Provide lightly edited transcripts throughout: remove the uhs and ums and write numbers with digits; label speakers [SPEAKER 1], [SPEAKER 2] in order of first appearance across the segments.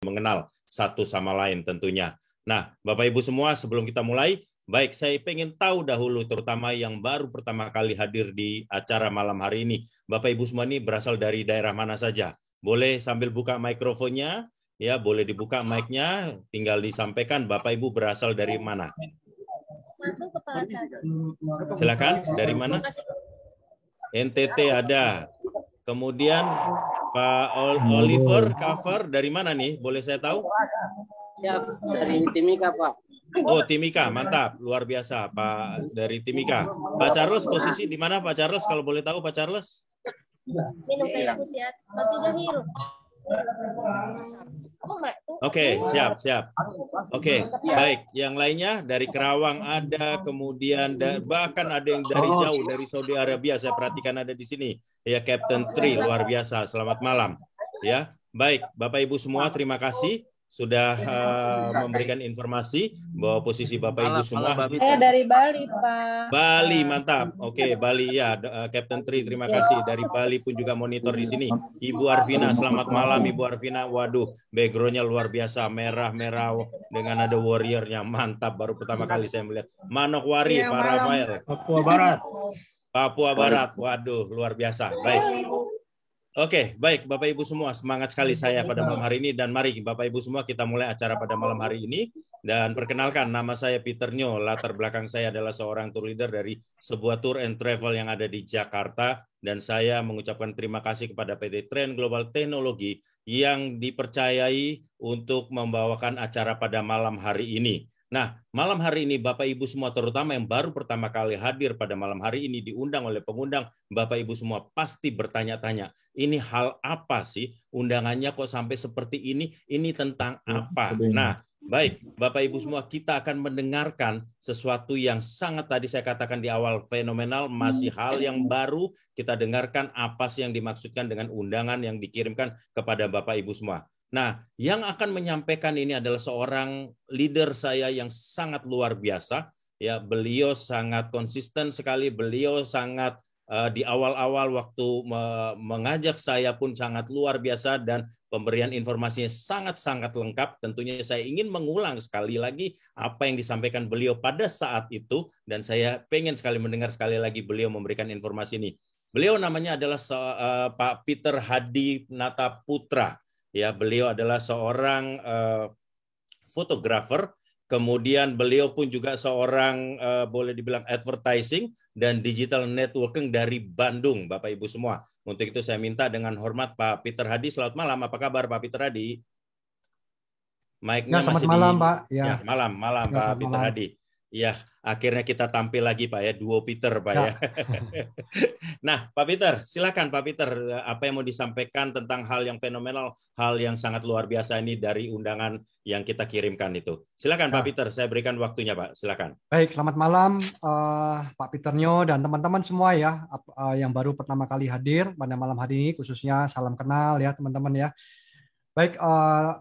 [SPEAKER 1] mengenal satu sama lain tentunya. Nah, Bapak Ibu semua, sebelum kita mulai, baik, saya pengen tahu dahulu, terutama yang baru pertama kali hadir di acara malam hari ini. Bapak Ibu semua ini berasal dari daerah mana saja? Boleh sambil buka mikrofonnya, ya, boleh dibuka mic-nya, tinggal disampaikan Bapak Ibu berasal dari mana. Silakan, dari mana? NTT ada. Kemudian Pak Oliver Cover dari mana nih? Boleh saya tahu?
[SPEAKER 2] Ya, dari Timika, Pak.
[SPEAKER 1] Oh, Timika, mantap, luar biasa, Pak, dari Timika. Pak Charles posisi di mana, Pak Charles? Kalau boleh tahu, Pak Charles?
[SPEAKER 3] Minum air putih ya, tidak hirup.
[SPEAKER 1] Oke, siap. Oke, baik. Yang lainnya dari Kerawang ada, kemudian bahkan ada yang dari jauh, dari Saudi Arabia. Saya perhatikan ada di sini. Ya, Captain Tri, luar biasa. Selamat malam. Ya, baik, Bapak Ibu semua, terima kasih sudah memberikan informasi bahwa posisi Bapak Ibu semua.
[SPEAKER 3] Saya dari Bali, Pak.
[SPEAKER 1] Bali, mantap. Oke, Bali ya, Captain Tri, terima kasih. Dari Bali pun juga monitor di sini. Ibu Arvina, selamat malam Ibu Arvina. Waduh, background-nya luar biasa, merah-merah dengan ada warrior-nya. Mantap, baru pertama kali saya melihat. Manokwari, Pak Rafael.
[SPEAKER 4] Papua Barat.
[SPEAKER 1] Papua Barat, waduh, luar biasa. Baik. Oke, baik Bapak Ibu semua, semangat sekali saya pada malam hari ini, dan mari Bapak Ibu semua kita mulai acara pada malam hari ini. Dan perkenalkan, nama saya Peter Nyo, latar belakang saya adalah seorang tour leader dari sebuah tour and travel yang ada di Jakarta, dan saya mengucapkan terima kasih kepada PT Trend Global Teknologi yang dipercayai untuk membawakan acara pada malam hari ini. Nah, malam hari ini Bapak Ibu semua, terutama yang baru pertama kali hadir pada malam hari ini, diundang oleh pengundang, Bapak Ibu semua pasti bertanya-tanya, ini hal apa sih? Undangannya kok sampai seperti ini tentang apa? Nah, baik Bapak Ibu semua, kita akan mendengarkan sesuatu yang sangat tadi saya katakan di awal fenomenal, masih hal yang baru. Kita dengarkan apa sih yang dimaksudkan dengan undangan yang dikirimkan kepada Bapak Ibu semua. Nah, yang akan menyampaikan ini adalah seorang leader saya yang sangat luar biasa. Ya, beliau sangat konsisten sekali. Beliau sangat di awal-awal waktu mengajak saya pun sangat luar biasa, dan pemberian informasinya sangat-sangat lengkap. Tentunya saya ingin mengulang sekali lagi apa yang disampaikan beliau pada saat itu, dan saya pengen sekali mendengar sekali lagi beliau memberikan informasi ini. Beliau namanya adalah Pak Peter Hadi Nata Putra. Ya, beliau adalah seorang fotografer, kemudian beliau pun juga seorang boleh dibilang advertising dan digital networking dari Bandung, Bapak Ibu semua. Untuk itu saya minta dengan hormat Pak Peter Hadi. Selamat malam, apa kabar Pak Peter Hadi? Mic-nya
[SPEAKER 4] selamat
[SPEAKER 1] masih
[SPEAKER 4] malam, Pak.
[SPEAKER 1] Ya, malam Pak Peter
[SPEAKER 4] malam.
[SPEAKER 1] Hadi. Ya, akhirnya kita tampil lagi Pak ya, duo Peter Pak ya. Nah, Pak Peter, silakan Pak Peter, apa yang mau disampaikan tentang hal yang fenomenal, hal yang sangat luar biasa ini dari undangan yang kita kirimkan itu. Silakan Pak Peter, saya berikan waktunya Pak, silakan.
[SPEAKER 4] Baik, selamat malam Pak Peter Nyo dan teman-teman semua ya, yang baru pertama kali hadir pada malam hari ini, khususnya salam kenal ya teman-teman ya. Baik,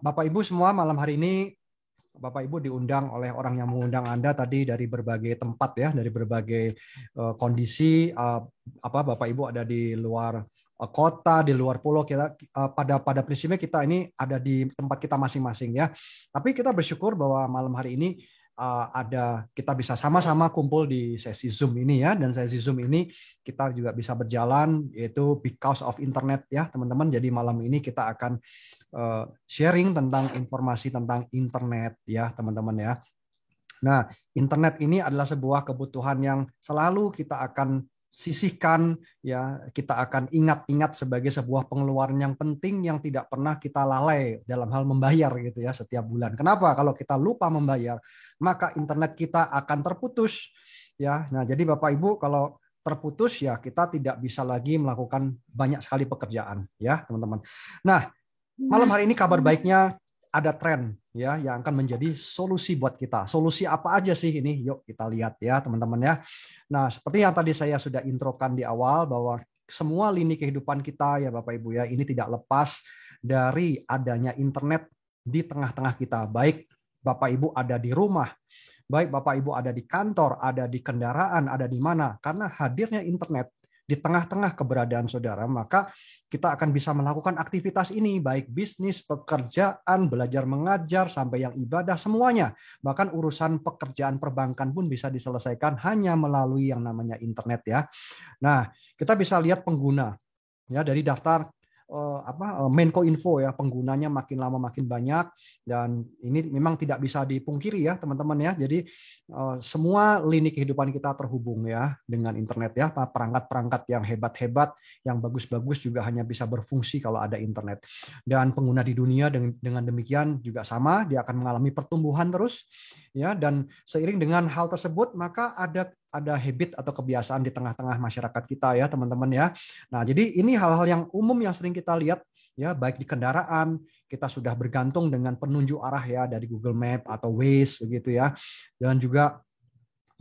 [SPEAKER 4] Bapak Ibu semua, malam hari ini Bapak Ibu diundang oleh orang yang mengundang Anda tadi dari berbagai tempat ya, dari berbagai kondisi. Bapak Ibu ada di luar kota, di luar pulau. Kita pada prinsipnya kita ini ada di tempat kita masing-masing ya. Tapi kita bersyukur bahwa malam hari ini kita bisa sama-sama kumpul di sesi Zoom ini ya, dan sesi Zoom ini kita juga bisa berjalan yaitu because of internet ya teman-teman. Jadi malam ini kita akan sharing tentang informasi tentang internet ya teman-teman ya. Nah, internet ini adalah sebuah kebutuhan yang selalu kita akan sisihkan ya, kita akan ingat-ingat sebagai sebuah pengeluaran yang penting yang tidak pernah kita lalai dalam hal membayar gitu ya setiap bulan. Kenapa? Kalau kita lupa membayar, maka internet kita akan terputus ya. Nah, jadi Bapak Ibu kalau terputus ya kita tidak bisa lagi melakukan banyak sekali pekerjaan ya, teman-teman. Nah, malam hari ini kabar baiknya ada tren ya yang akan menjadi solusi buat kita. Solusi apa aja sih ini? Yuk kita lihat ya teman-teman ya. Nah, seperti yang tadi saya sudah introkan di awal bahwa semua lini kehidupan kita ya Bapak Ibu ya, ini tidak lepas dari adanya internet di tengah-tengah kita. Baik Bapak Ibu ada di rumah, baik Bapak Ibu ada di kantor, ada di kendaraan, ada di mana. Karena hadirnya internet di tengah-tengah keberadaan saudara, maka kita akan bisa melakukan aktivitas ini, baik bisnis, pekerjaan, belajar mengajar, sampai yang ibadah, semuanya. Bahkan urusan pekerjaan perbankan pun bisa diselesaikan hanya melalui yang namanya internet ya. Nah, kita bisa lihat pengguna ya dari daftar Menkominfo ya, penggunanya makin lama makin banyak, dan ini memang tidak bisa dipungkiri ya teman-teman ya. Jadi semua lini kehidupan kita terhubung ya dengan internet ya. Perangkat-perangkat yang hebat-hebat, yang bagus-bagus juga hanya bisa berfungsi kalau ada internet. Dan pengguna di dunia dengan demikian juga sama, dia akan mengalami pertumbuhan terus ya. Dan seiring dengan hal tersebut, maka ada habit atau kebiasaan di tengah-tengah masyarakat kita ya teman-teman ya. Nah, jadi ini hal-hal yang umum yang sering kita lihat ya, baik di kendaraan, kita sudah bergantung dengan penunjuk arah ya dari Google Map atau Waze begitu ya. Dan juga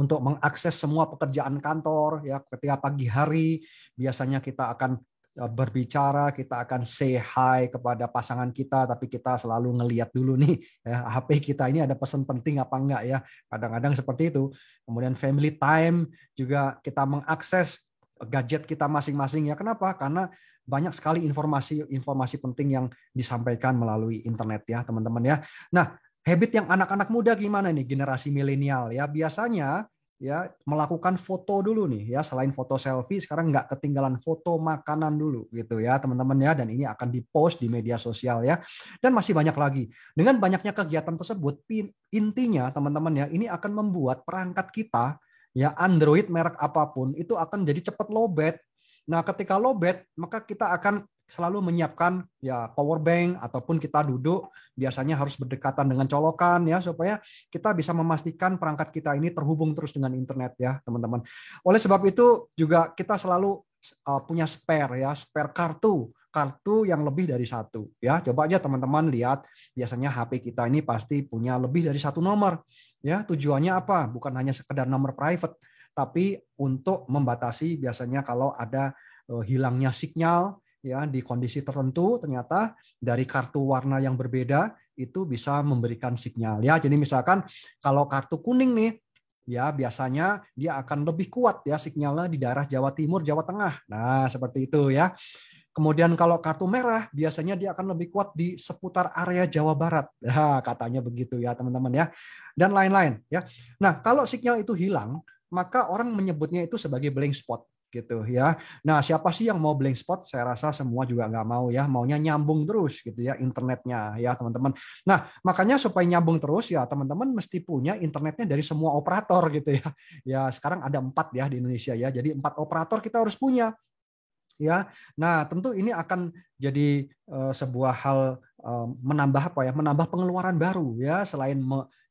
[SPEAKER 4] untuk mengakses semua pekerjaan kantor ya, ketika pagi hari biasanya kita akan berbicara, kita akan say hi kepada pasangan kita, tapi kita selalu ngelihat dulu nih ya, HP kita ini ada pesan penting apa enggak ya, kadang-kadang seperti itu. Kemudian family time juga kita mengakses gadget kita masing-masing ya. Kenapa? Karena banyak sekali informasi penting yang disampaikan melalui internet ya teman-teman ya. Nah, habit yang anak-anak muda gimana nih, generasi milenial ya, biasanya ya melakukan foto dulu nih ya, selain foto selfie sekarang nggak ketinggalan foto makanan dulu gitu ya teman-teman ya, dan ini akan dipost di media sosial ya, dan masih banyak lagi. Dengan banyaknya kegiatan tersebut, intinya teman-teman ya, ini akan membuat perangkat kita ya, Android merek apapun itu akan jadi cepat lowbat. Nah, ketika lowbat maka kita akan selalu menyiapkan ya power bank, ataupun kita duduk biasanya harus berdekatan dengan colokan ya, supaya kita bisa memastikan perangkat kita ini terhubung terus dengan internet ya teman-teman. Oleh sebab itu juga kita selalu punya spare ya, spare kartu yang lebih dari satu ya. Coba aja teman-teman lihat, biasanya HP kita ini pasti punya lebih dari satu nomor ya. Tujuannya apa? Bukan hanya sekedar nomor private, tapi untuk membatasi biasanya kalau ada hilangnya sinyal ya di kondisi tertentu, ternyata dari kartu warna yang berbeda itu bisa memberikan sinyal ya. Jadi misalkan kalau kartu kuning nih ya, biasanya dia akan lebih kuat ya sinyalnya di daerah Jawa Timur, Jawa Tengah. Nah, seperti itu ya. Kemudian kalau kartu merah biasanya dia akan lebih kuat di seputar area Jawa Barat. Nah, katanya begitu ya teman-teman ya. Dan lain-lain ya. Nah, kalau sinyal itu hilang, maka orang menyebutnya itu sebagai blank spot gitu ya. Nah, siapa sih yang mau blank spot? Saya rasa semua juga nggak mau ya, maunya nyambung terus gitu ya internetnya ya teman-teman. Nah, makanya supaya nyambung terus ya teman-teman mesti punya internetnya dari semua operator gitu ya. Ya, sekarang ada 4 ya di Indonesia ya, jadi 4 operator kita harus punya ya. Nah, tentu ini akan jadi sebuah hal menambah apa ya, menambah pengeluaran baru ya, selain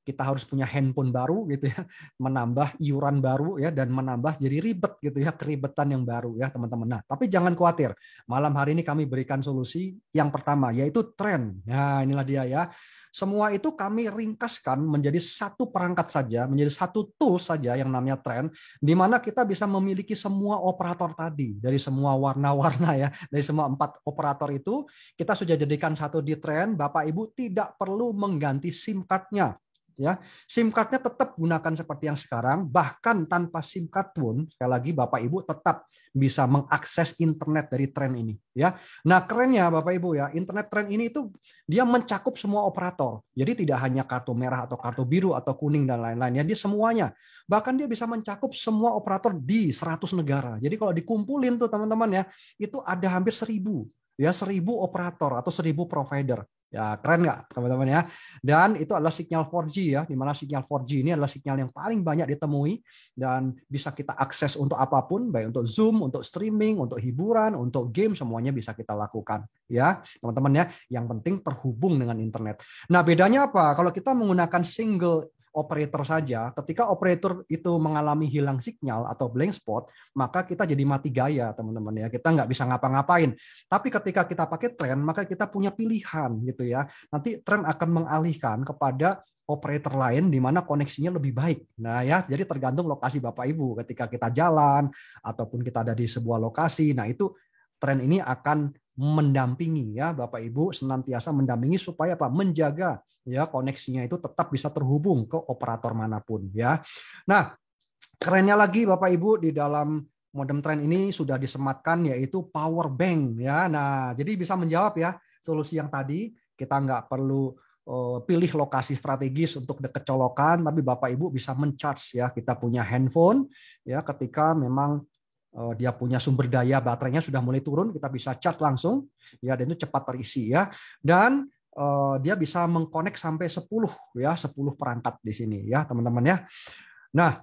[SPEAKER 4] kita harus punya handphone baru gitu ya, menambah iuran baru ya, dan menambah jadi ribet gitu ya, keribetan yang baru ya teman-teman. Nah, tapi jangan khawatir, malam hari ini kami berikan solusi yang pertama, yaitu tren. Nah, inilah dia ya. Semua itu kami ringkaskan menjadi satu perangkat saja, menjadi satu tool saja yang namanya tren, di mana kita bisa memiliki semua operator tadi, dari semua warna-warna ya, dari semua 4 operator itu, kita sudah jadikan satu di tren. Bapak Ibu tidak perlu mengganti SIM card-nya. Ya, SIM card-nya tetap gunakan seperti yang sekarang, bahkan tanpa SIM card pun sekali lagi Bapak Ibu tetap bisa mengakses internet dari tren ini ya. Nah, kerennya Bapak Ibu ya, internet tren ini itu dia mencakup semua operator. Jadi tidak hanya kartu merah atau kartu biru atau kuning dan lain-lain ya, dia semuanya. Bahkan dia bisa mencakup semua operator di 100 negara. Jadi kalau dikumpulin tuh teman-teman ya, itu ada hampir 1000 ya, 1000 operator atau 1000 provider. Ya, keren nggak teman-teman ya? Dan itu adalah sinyal 4G ya, di mana sinyal 4G ini adalah sinyal yang paling banyak ditemui dan bisa kita akses untuk apapun, baik untuk Zoom, untuk streaming, untuk hiburan, untuk game, semuanya bisa kita lakukan ya, teman-teman ya. Yang penting terhubung dengan internet. Nah, bedanya apa? Kalau kita menggunakan single operator saja, ketika operator itu mengalami hilang sinyal atau blank spot, maka kita jadi mati gaya teman-teman ya, kita nggak bisa ngapa-ngapain. Tapi ketika kita pakai tren, maka kita punya pilihan gitu ya. Nanti tren akan mengalihkan kepada operator lain di mana koneksinya lebih baik. Nah ya, jadi tergantung lokasi Bapak Ibu. Ketika kita jalan ataupun kita ada di sebuah lokasi, nah itu tren ini akan mendampingi ya Bapak Ibu, senantiasa mendampingi supaya apa? Menjaga ya koneksinya itu tetap bisa terhubung ke operator manapun ya. Nah, kerennya lagi Bapak Ibu, di dalam modem tren ini sudah disematkan yaitu power bank ya. Nah, jadi bisa menjawab ya solusi yang tadi. Kita nggak perlu pilih lokasi strategis untuk dekat colokan, tapi Bapak Ibu bisa mencharge ya. Kita punya handphone ya, ketika memang dia punya sumber daya baterainya sudah mulai turun, kita bisa charge langsung ya, dan itu cepat terisi ya. Dan dia bisa mengkonek sampai 10 ya, 10 perangkat di sini ya, teman-teman ya. Nah,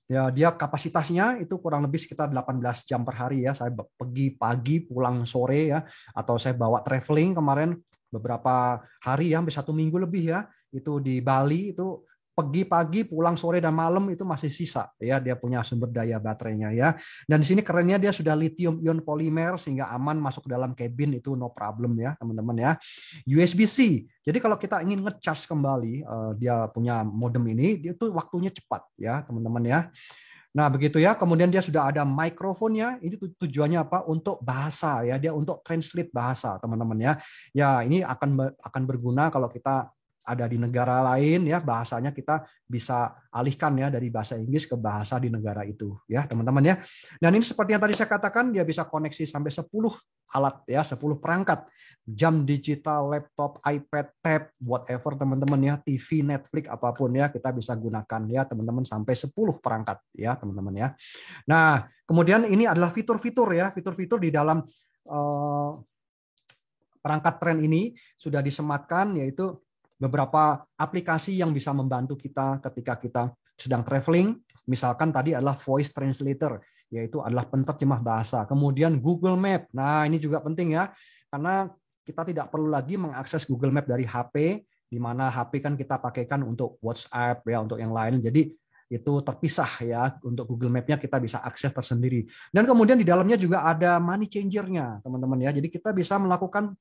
[SPEAKER 4] ya dia kapasitasnya itu kurang lebih sekitar 18 jam per hari ya. Saya pergi pagi, pulang sore ya, atau saya bawa traveling kemarin beberapa hari ya, hampir 1 minggu lebih ya, itu di Bali itu pergi pagi, pulang sore dan malam itu masih sisa ya, dia punya sumber daya baterainya ya. Dan di sini kerennya dia sudah lithium ion polimer sehingga aman masuk ke dalam cabin, itu no problem ya teman-teman ya. USB-C. Jadi kalau kita ingin ngecharge kembali dia punya modem ini, dia tuh waktunya cepat ya teman-teman ya. Nah, begitu ya. Kemudian dia sudah ada mikrofonnya. Ini tujuannya apa? Untuk bahasa ya. Dia untuk translate bahasa, teman-teman ya. Ya, ini akan berguna kalau kita ada di negara lain ya, bahasanya kita bisa alihkan ya dari bahasa Inggris ke bahasa di negara itu ya, teman-teman ya. Dan ini seperti yang tadi saya katakan, dia bisa koneksi sampai 10 alat ya, 10 perangkat. Jam digital, laptop, iPad, tab, whatever teman-teman ya, TV, Netflix, apapun ya, kita bisa gunakan ya teman-teman, sampai 10 perangkat ya teman-teman ya. Nah, kemudian ini adalah fitur-fitur ya, fitur-fitur di dalam perangkat tren ini sudah disematkan, yaitu beberapa aplikasi yang bisa membantu kita ketika kita sedang traveling. Misalkan tadi adalah voice translator, yaitu adalah penerjemah bahasa. Kemudian Google Map. Nah, ini juga penting ya, karena kita tidak perlu lagi mengakses Google Map dari HP, di mana HP kan kita pakaikan untuk WhatsApp ya, untuk yang lain. Jadi itu terpisah ya, untuk Google Map-nya kita bisa akses tersendiri. Dan kemudian di dalamnya juga ada money changer-nya, teman-teman ya. Jadi kita bisa melakukan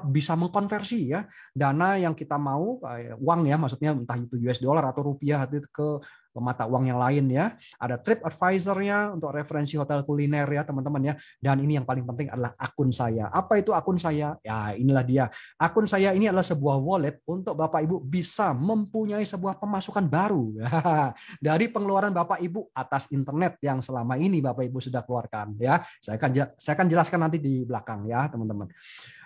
[SPEAKER 4] bisa mengkonversi ya dana yang kita mau, uang ya, maksudnya entah itu US dollar atau rupiah itu ke mata uang yang lain ya. Ada Trip Advisor-nya untuk referensi hotel kuliner ya teman-teman ya. Dan ini yang paling penting adalah akun saya. Apa itu akun saya? Ya, inilah dia. Akun saya ini adalah sebuah wallet untuk Bapak Ibu bisa mempunyai sebuah pemasukan baru dari pengeluaran Bapak Ibu atas internet yang selama ini Bapak Ibu sudah keluarkan ya. Saya akan jelaskan nanti di belakang ya teman-teman.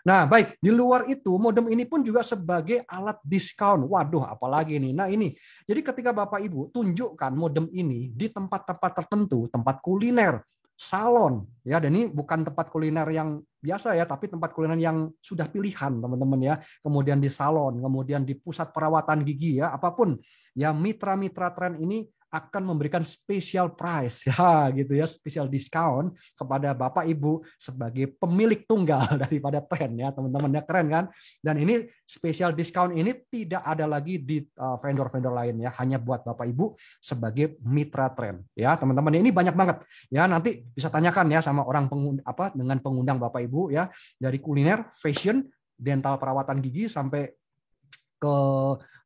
[SPEAKER 4] Nah, baik, di luar itu modem ini pun juga sebagai alat diskon. Waduh, apalagi ini. Nah, ini. Jadi ketika Bapak Ibu tunjukkan modem ini di tempat-tempat tertentu, tempat kuliner, salon, ya, dan ini bukan tempat kuliner yang biasa ya, tapi tempat kuliner yang sudah pilihan, teman-teman ya. Kemudian di salon, kemudian di pusat perawatan gigi ya, apapun. Ya, mitra-mitra tren ini akan memberikan special price ya gitu ya, special discount kepada Bapak Ibu sebagai pemilik tunggal daripada tren ya teman-teman ya, keren kan? Dan ini special discount ini tidak ada lagi di vendor-vendor lain ya, hanya buat Bapak Ibu sebagai mitra tren ya teman-teman. Ini banyak banget ya, nanti bisa tanyakan ya sama orang dengan pengundang Bapak Ibu ya, dari kuliner, fashion, dental perawatan gigi sampai ke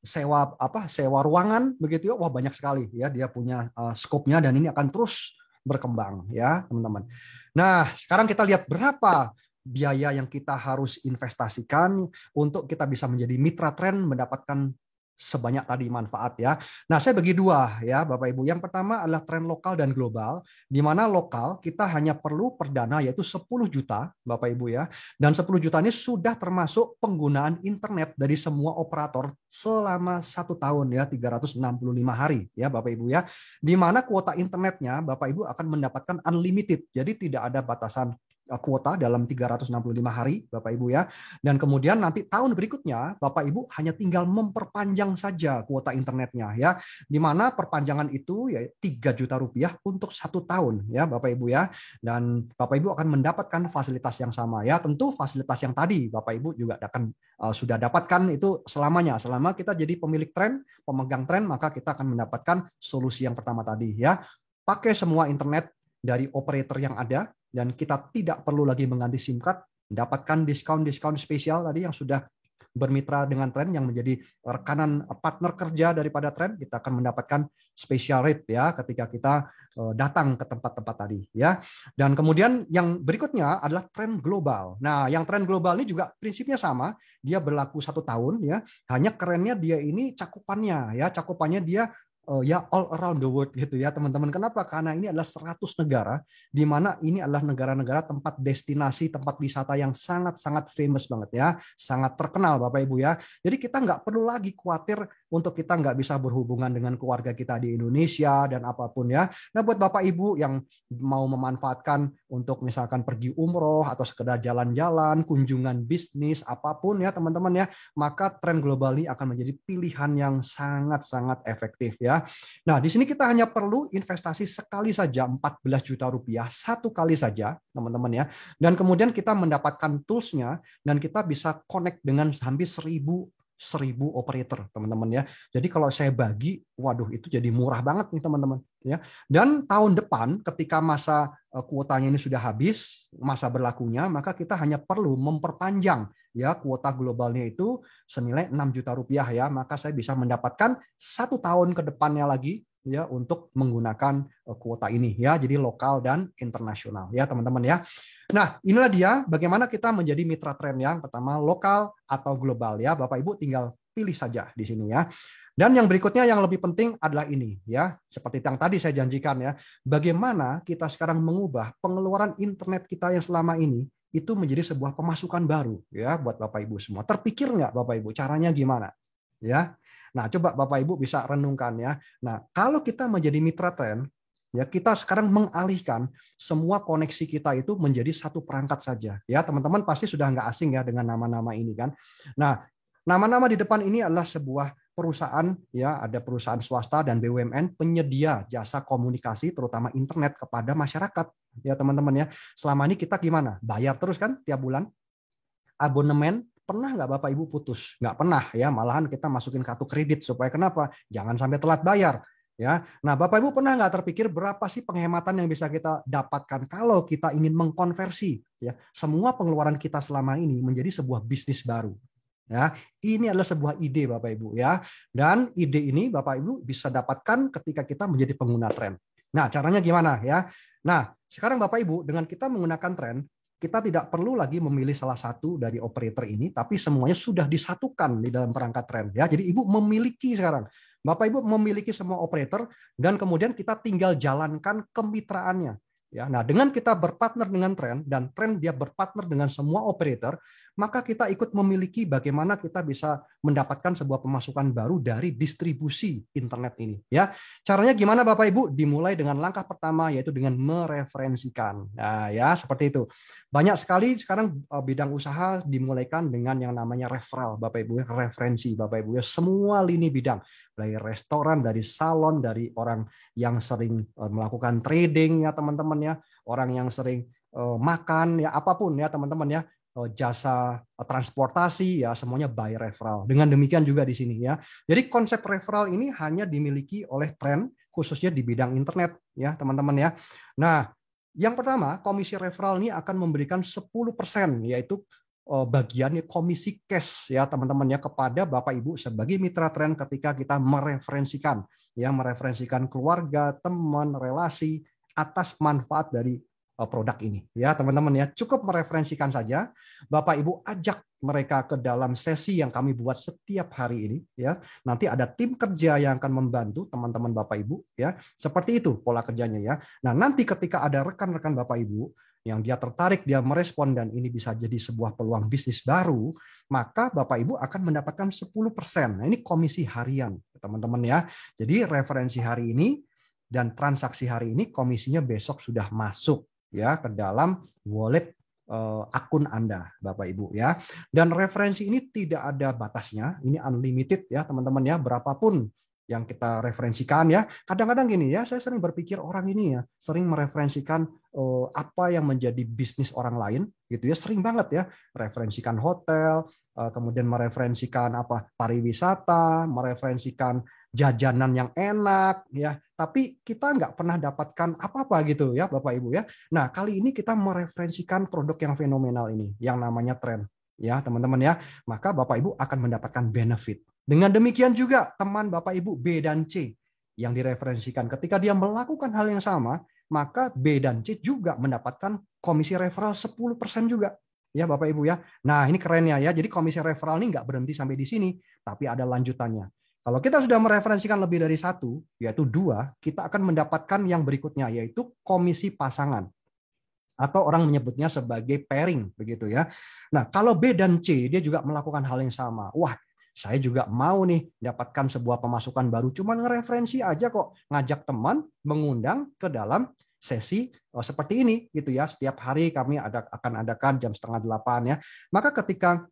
[SPEAKER 4] sewa ruangan begitu ya. Wah, banyak sekali ya, dia punya skopnya, dan ini akan terus berkembang ya teman-teman. Nah, sekarang kita lihat berapa biaya yang kita harus investasikan untuk kita bisa menjadi mitra tren, mendapatkan sebanyak tadi manfaat ya. Nah, saya bagi dua ya Bapak Ibu. Yang pertama adalah tren lokal dan global, di mana lokal kita hanya perlu perdana yaitu 10 juta Bapak Ibu ya. Dan 10 juta ini sudah termasuk penggunaan internet dari semua operator selama 1 tahun ya, 365 hari ya Bapak Ibu ya. Di mana kuota internetnya Bapak Ibu akan mendapatkan unlimited. Jadi tidak ada batasan kuota dalam 365 hari Bapak Ibu ya. Dan kemudian nanti tahun berikutnya Bapak Ibu hanya tinggal memperpanjang saja kuota internetnya ya. Di mana perpanjangan itu ya 3 juta rupiah untuk 1 tahun ya Bapak Ibu ya. Dan Bapak Ibu akan mendapatkan fasilitas yang sama ya. Tentu fasilitas yang tadi Bapak Ibu juga akan sudah dapatkan itu selamanya. Selama kita jadi pemilik tren, pemegang tren, maka kita akan mendapatkan solusi yang pertama tadi ya. Pakai semua internet dari operator yang ada, dan kita tidak perlu lagi mengganti SIM card, dapatkan diskon spesial tadi yang sudah bermitra dengan tren, yang menjadi rekanan partner kerja daripada tren, kita akan mendapatkan special rate ya ketika kita datang ke tempat-tempat tadi ya. Dan kemudian yang berikutnya adalah tren global. Nah, yang tren global ini juga prinsipnya sama, dia berlaku 1 tahun ya. Hanya kerennya dia ini cakupannya ya, cakupannya dia ya all around the world gitu ya teman-teman. Kenapa? Karena ini adalah 100 negara di mana ini adalah negara-negara tempat destinasi, tempat wisata yang sangat-sangat famous banget ya, sangat terkenal Bapak Ibu ya. Jadi kita nggak perlu lagi khawatir untuk kita nggak bisa berhubungan dengan keluarga kita di Indonesia dan apapun ya. Nah buat Bapak Ibu yang mau memanfaatkan untuk misalkan pergi umroh atau sekedar jalan-jalan, kunjungan bisnis, apapun ya teman-teman ya, maka tren global ini akan menjadi pilihan yang sangat-sangat efektif ya. Nah, di sini kita hanya perlu investasi sekali saja 14 juta rupiah, satu kali saja teman-teman ya. Dan kemudian kita mendapatkan toolsnya dan kita bisa connect dengan hampir 1000 operator teman-teman ya. Jadi kalau saya bagi, waduh itu jadi murah banget nih teman-teman ya. Dan tahun depan ketika masa kuotanya ini sudah habis, masa berlakunya, maka kita hanya perlu memperpanjang ya kuota globalnya itu senilai 6 juta rupiah ya. Maka saya bisa mendapatkan 1 tahun ke depannya lagi ya untuk menggunakan kuota ini ya. Jadi lokal dan internasional ya teman-teman ya. Nah, inilah dia bagaimana kita menjadi mitra tren yang pertama lokal atau global ya. Bapak Ibu tinggal pilih saja di sini ya. Dan yang berikutnya yang lebih penting adalah ini ya. Seperti yang tadi saya janjikan ya. Bagaimana kita sekarang mengubah pengeluaran internet kita yang selama ini itu menjadi sebuah pemasukan baru ya buat Bapak Ibu semua. Terpikir nggak Bapak Ibu caranya gimana? Ya. Nah, coba Bapak Ibu bisa renungkan ya. Nah, kalau kita menjadi mitra tren, ya kita sekarang mengalihkan semua koneksi kita itu menjadi satu perangkat saja. Ya, teman-teman pasti sudah nggak asing ya dengan nama-nama ini kan. Nah, nama-nama di depan ini adalah sebuah perusahaan ya, ada perusahaan swasta dan BUMN penyedia jasa komunikasi terutama internet kepada masyarakat. Ya, teman-teman ya. Selama ini kita gimana? Bayar terus kan tiap bulan? Abonemen pernah nggak Bapak Ibu putus? Nggak pernah ya, malahan kita masukin kartu kredit supaya kenapa? Jangan sampai telat bayar. Ya, nah Bapak Ibu pernah nggak terpikir berapa sih penghematan yang bisa kita dapatkan kalau kita ingin mengkonversi ya semua pengeluaran kita selama ini menjadi sebuah bisnis baru? Ya, ini adalah sebuah ide Bapak Ibu ya, dan ide ini Bapak Ibu bisa dapatkan ketika kita menjadi pengguna tren. Nah, caranya gimana ya? Nah, sekarang Bapak Ibu dengan kita menggunakan tren, kita tidak perlu lagi memilih salah satu dari operator ini, tapi semuanya sudah disatukan di dalam perangkat tren ya. Jadi Ibu memiliki sekarang. Bapak Ibu memiliki semua operator dan kemudian kita tinggal jalankan kemitraannya. Ya, nah dengan kita berpartner dengan tren dan tren dia berpartner dengan semua operator, maka kita ikut memiliki bagaimana kita bisa mendapatkan sebuah pemasukan baru dari distribusi internet ini. Ya, caranya gimana Bapak Ibu? Dimulai dengan langkah pertama yaitu dengan mereferensikan. Nah, ya seperti itu. Banyak sekali sekarang bidang usaha dimulaikan dengan yang namanya referral, Bapak Ibu, referensi, Bapak Ibu ya, semua lini bidang, dari restoran, dari salon, dari orang yang sering melakukan trading ya teman-teman ya, orang yang sering makan ya apapun ya teman-teman ya, jasa transportasi ya semuanya by referral. Dengan demikian juga di sini ya. Jadi konsep referral ini hanya dimiliki oleh tren khususnya di bidang internet ya teman-teman ya. Nah, yang pertama komisi referral ini akan memberikan 10% yaitu bagiannya komisi cash ya teman-teman ya kepada Bapak Ibu sebagai mitra tren ketika kita mereferensikan keluarga, teman, relasi atas manfaat dari produk ini ya teman-teman ya. Cukup mereferensikan saja, Bapak Ibu ajak mereka ke dalam sesi yang kami buat setiap hari ini ya. Nanti ada tim kerja yang akan membantu teman-teman Bapak Ibu ya. Seperti itu pola kerjanya ya. Nah, nanti ketika ada rekan-rekan Bapak Ibu yang dia tertarik, dia merespon dan ini bisa jadi sebuah peluang bisnis baru, maka Bapak Ibu akan mendapatkan 10%. Nah, ini komisi harian teman-teman ya. Jadi referensi hari ini dan transaksi hari ini komisinya besok sudah masuk ya ke dalam wallet akun Anda Bapak Ibu ya. Dan referensi ini tidak ada batasnya, ini unlimited ya teman-teman ya, berapapun yang kita referensikan ya. Kadang-kadang gini ya, saya sering berpikir orang ini ya sering mereferensikan apa yang menjadi bisnis orang lain gitu ya, sering banget ya referensikan hotel, kemudian mereferensikan apa pariwisata, mereferensikan jajanan yang enak ya, tapi kita nggak pernah dapatkan apa-apa gitu ya Bapak Ibu ya. Nah, kali ini kita mereferensikan produk yang fenomenal ini yang namanya tren ya teman-teman ya, maka Bapak Ibu akan mendapatkan benefit. Dengan demikian juga teman Bapak Ibu B dan C yang direferensikan ketika dia melakukan hal yang sama, maka B dan C juga mendapatkan komisi referral 10% juga ya Bapak Ibu ya. Nah, ini kerennya ya. Jadi komisi referral ini nggak berhenti sampai di sini, tapi ada lanjutannya. Kalau kita sudah mereferensikan lebih dari satu, yaitu 2, kita akan mendapatkan yang berikutnya, yaitu komisi pasangan. Atau orang menyebutnya sebagai pairing, begitu ya. Nah, kalau B dan C, dia juga melakukan hal yang sama. Wah, saya juga mau nih dapatkan sebuah pemasukan baru, cuman ngereferensi aja kok, ngajak teman, mengundang ke dalam sesi seperti ini, gitu ya. Setiap hari kami akan adakan jam 7:30 ya. Maka ketika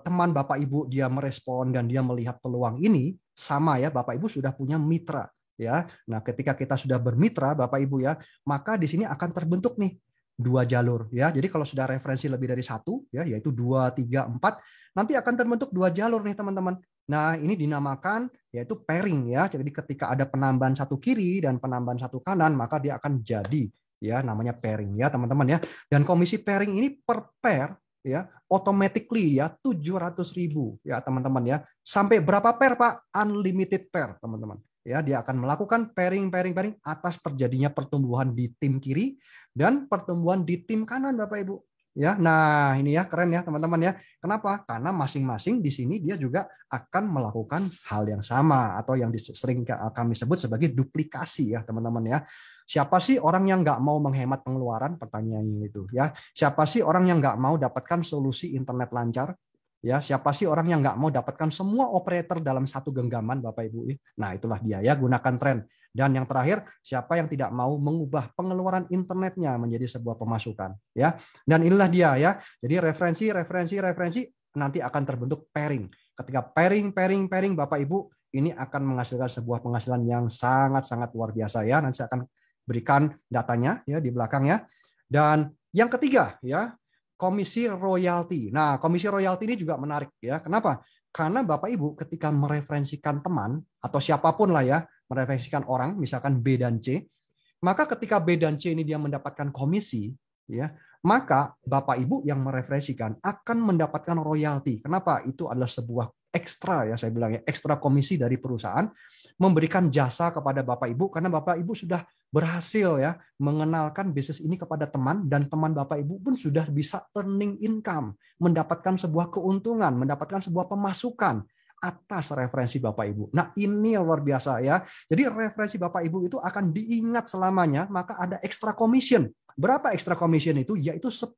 [SPEAKER 4] teman Bapak Ibu dia merespon dan dia melihat peluang ini, sama ya, Bapak Ibu sudah punya mitra ya. Nah, ketika kita sudah bermitra Bapak Ibu ya, maka di sini akan terbentuk nih 2 jalur ya. Jadi kalau sudah referensi lebih dari 1 ya, yaitu 2, 3, 4, nanti akan terbentuk 2 jalur nih teman-teman. Nah, ini dinamakan yaitu pairing ya. Jadi ketika ada penambahan satu kiri dan penambahan satu kanan, maka dia akan jadi ya namanya pairing ya teman-teman ya. Dan komisi pairing ini per pair ya automatically ya 700.000 ya teman-teman ya. Sampai berapa pair Pak? Unlimited pair teman-teman. Ya, dia akan melakukan pairing atas terjadinya pertumbuhan di tim kiri dan pertumbuhan di tim kanan Bapak Ibu. Ya, nah ini ya keren ya teman-teman ya. Kenapa? Karena masing-masing di sini dia juga akan melakukan hal yang sama atau yang sering kami sebut sebagai duplikasi ya teman-teman ya. Siapa sih orang yang nggak mau menghemat pengeluaran? Pertanyaannya itu ya. Siapa sih orang yang nggak mau dapatkan solusi internet lancar? Ya, siapa sih orang yang nggak mau dapatkan semua operator dalam satu genggaman, Bapak Ibu? Nah, itulah dia ya, gunakan tren. Dan yang terakhir, siapa yang tidak mau mengubah pengeluaran internetnya menjadi sebuah pemasukan, ya. Dan inilah dia ya. Jadi referensi nanti akan terbentuk pairing. Ketika pairing Bapak Ibu, ini akan menghasilkan sebuah penghasilan yang sangat-sangat luar biasa ya. Nanti saya akan berikan datanya ya di belakang ya. Dan yang ketiga ya, komisi royalti. Nah, komisi royalti ini juga menarik ya. Kenapa? Karena Bapak Ibu ketika mereferensikan teman atau siapapun lah ya, mereferensikan orang, misalkan B dan C, maka ketika B dan C ini dia mendapatkan komisi, ya, maka Bapak Ibu yang mereferensikan akan mendapatkan royalti. Kenapa? Itu adalah sebuah ekstra ya, saya bilang ya, ekstra komisi dari perusahaan memberikan jasa kepada Bapak Ibu karena Bapak Ibu sudah berhasil ya mengenalkan bisnis ini kepada teman dan teman Bapak Ibu pun sudah bisa earning income, mendapatkan sebuah keuntungan, mendapatkan sebuah pemasukan atas referensi Bapak Ibu. Nah, ini luar biasa ya. Jadi referensi Bapak Ibu itu akan diingat selamanya, maka ada extra commission. Berapa extra commission itu? Yaitu 10%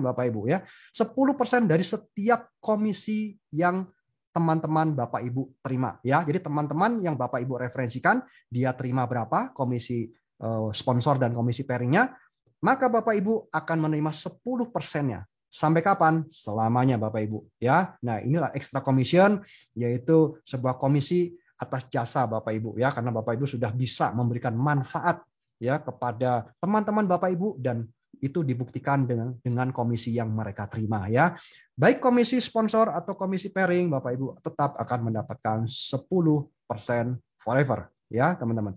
[SPEAKER 4] Bapak Ibu ya. 10% dari setiap komisi yang teman-teman Bapak Ibu terima ya. Jadi teman-teman yang Bapak Ibu referensikan dia terima berapa komisi sponsor dan komisi pairingnya, maka Bapak Ibu akan menerima 10%-nya. Sampai kapan? Selamanya Bapak Ibu ya. Nah, inilah extra commission, yaitu sebuah komisi atas jasa Bapak Ibu ya, karena Bapak Ibu sudah bisa memberikan manfaat ya kepada teman-teman Bapak Ibu dan itu dibuktikan dengan komisi yang mereka terima ya. Baik komisi sponsor atau komisi pairing, Bapak Ibu tetap akan mendapatkan 10% forever ya, teman-teman.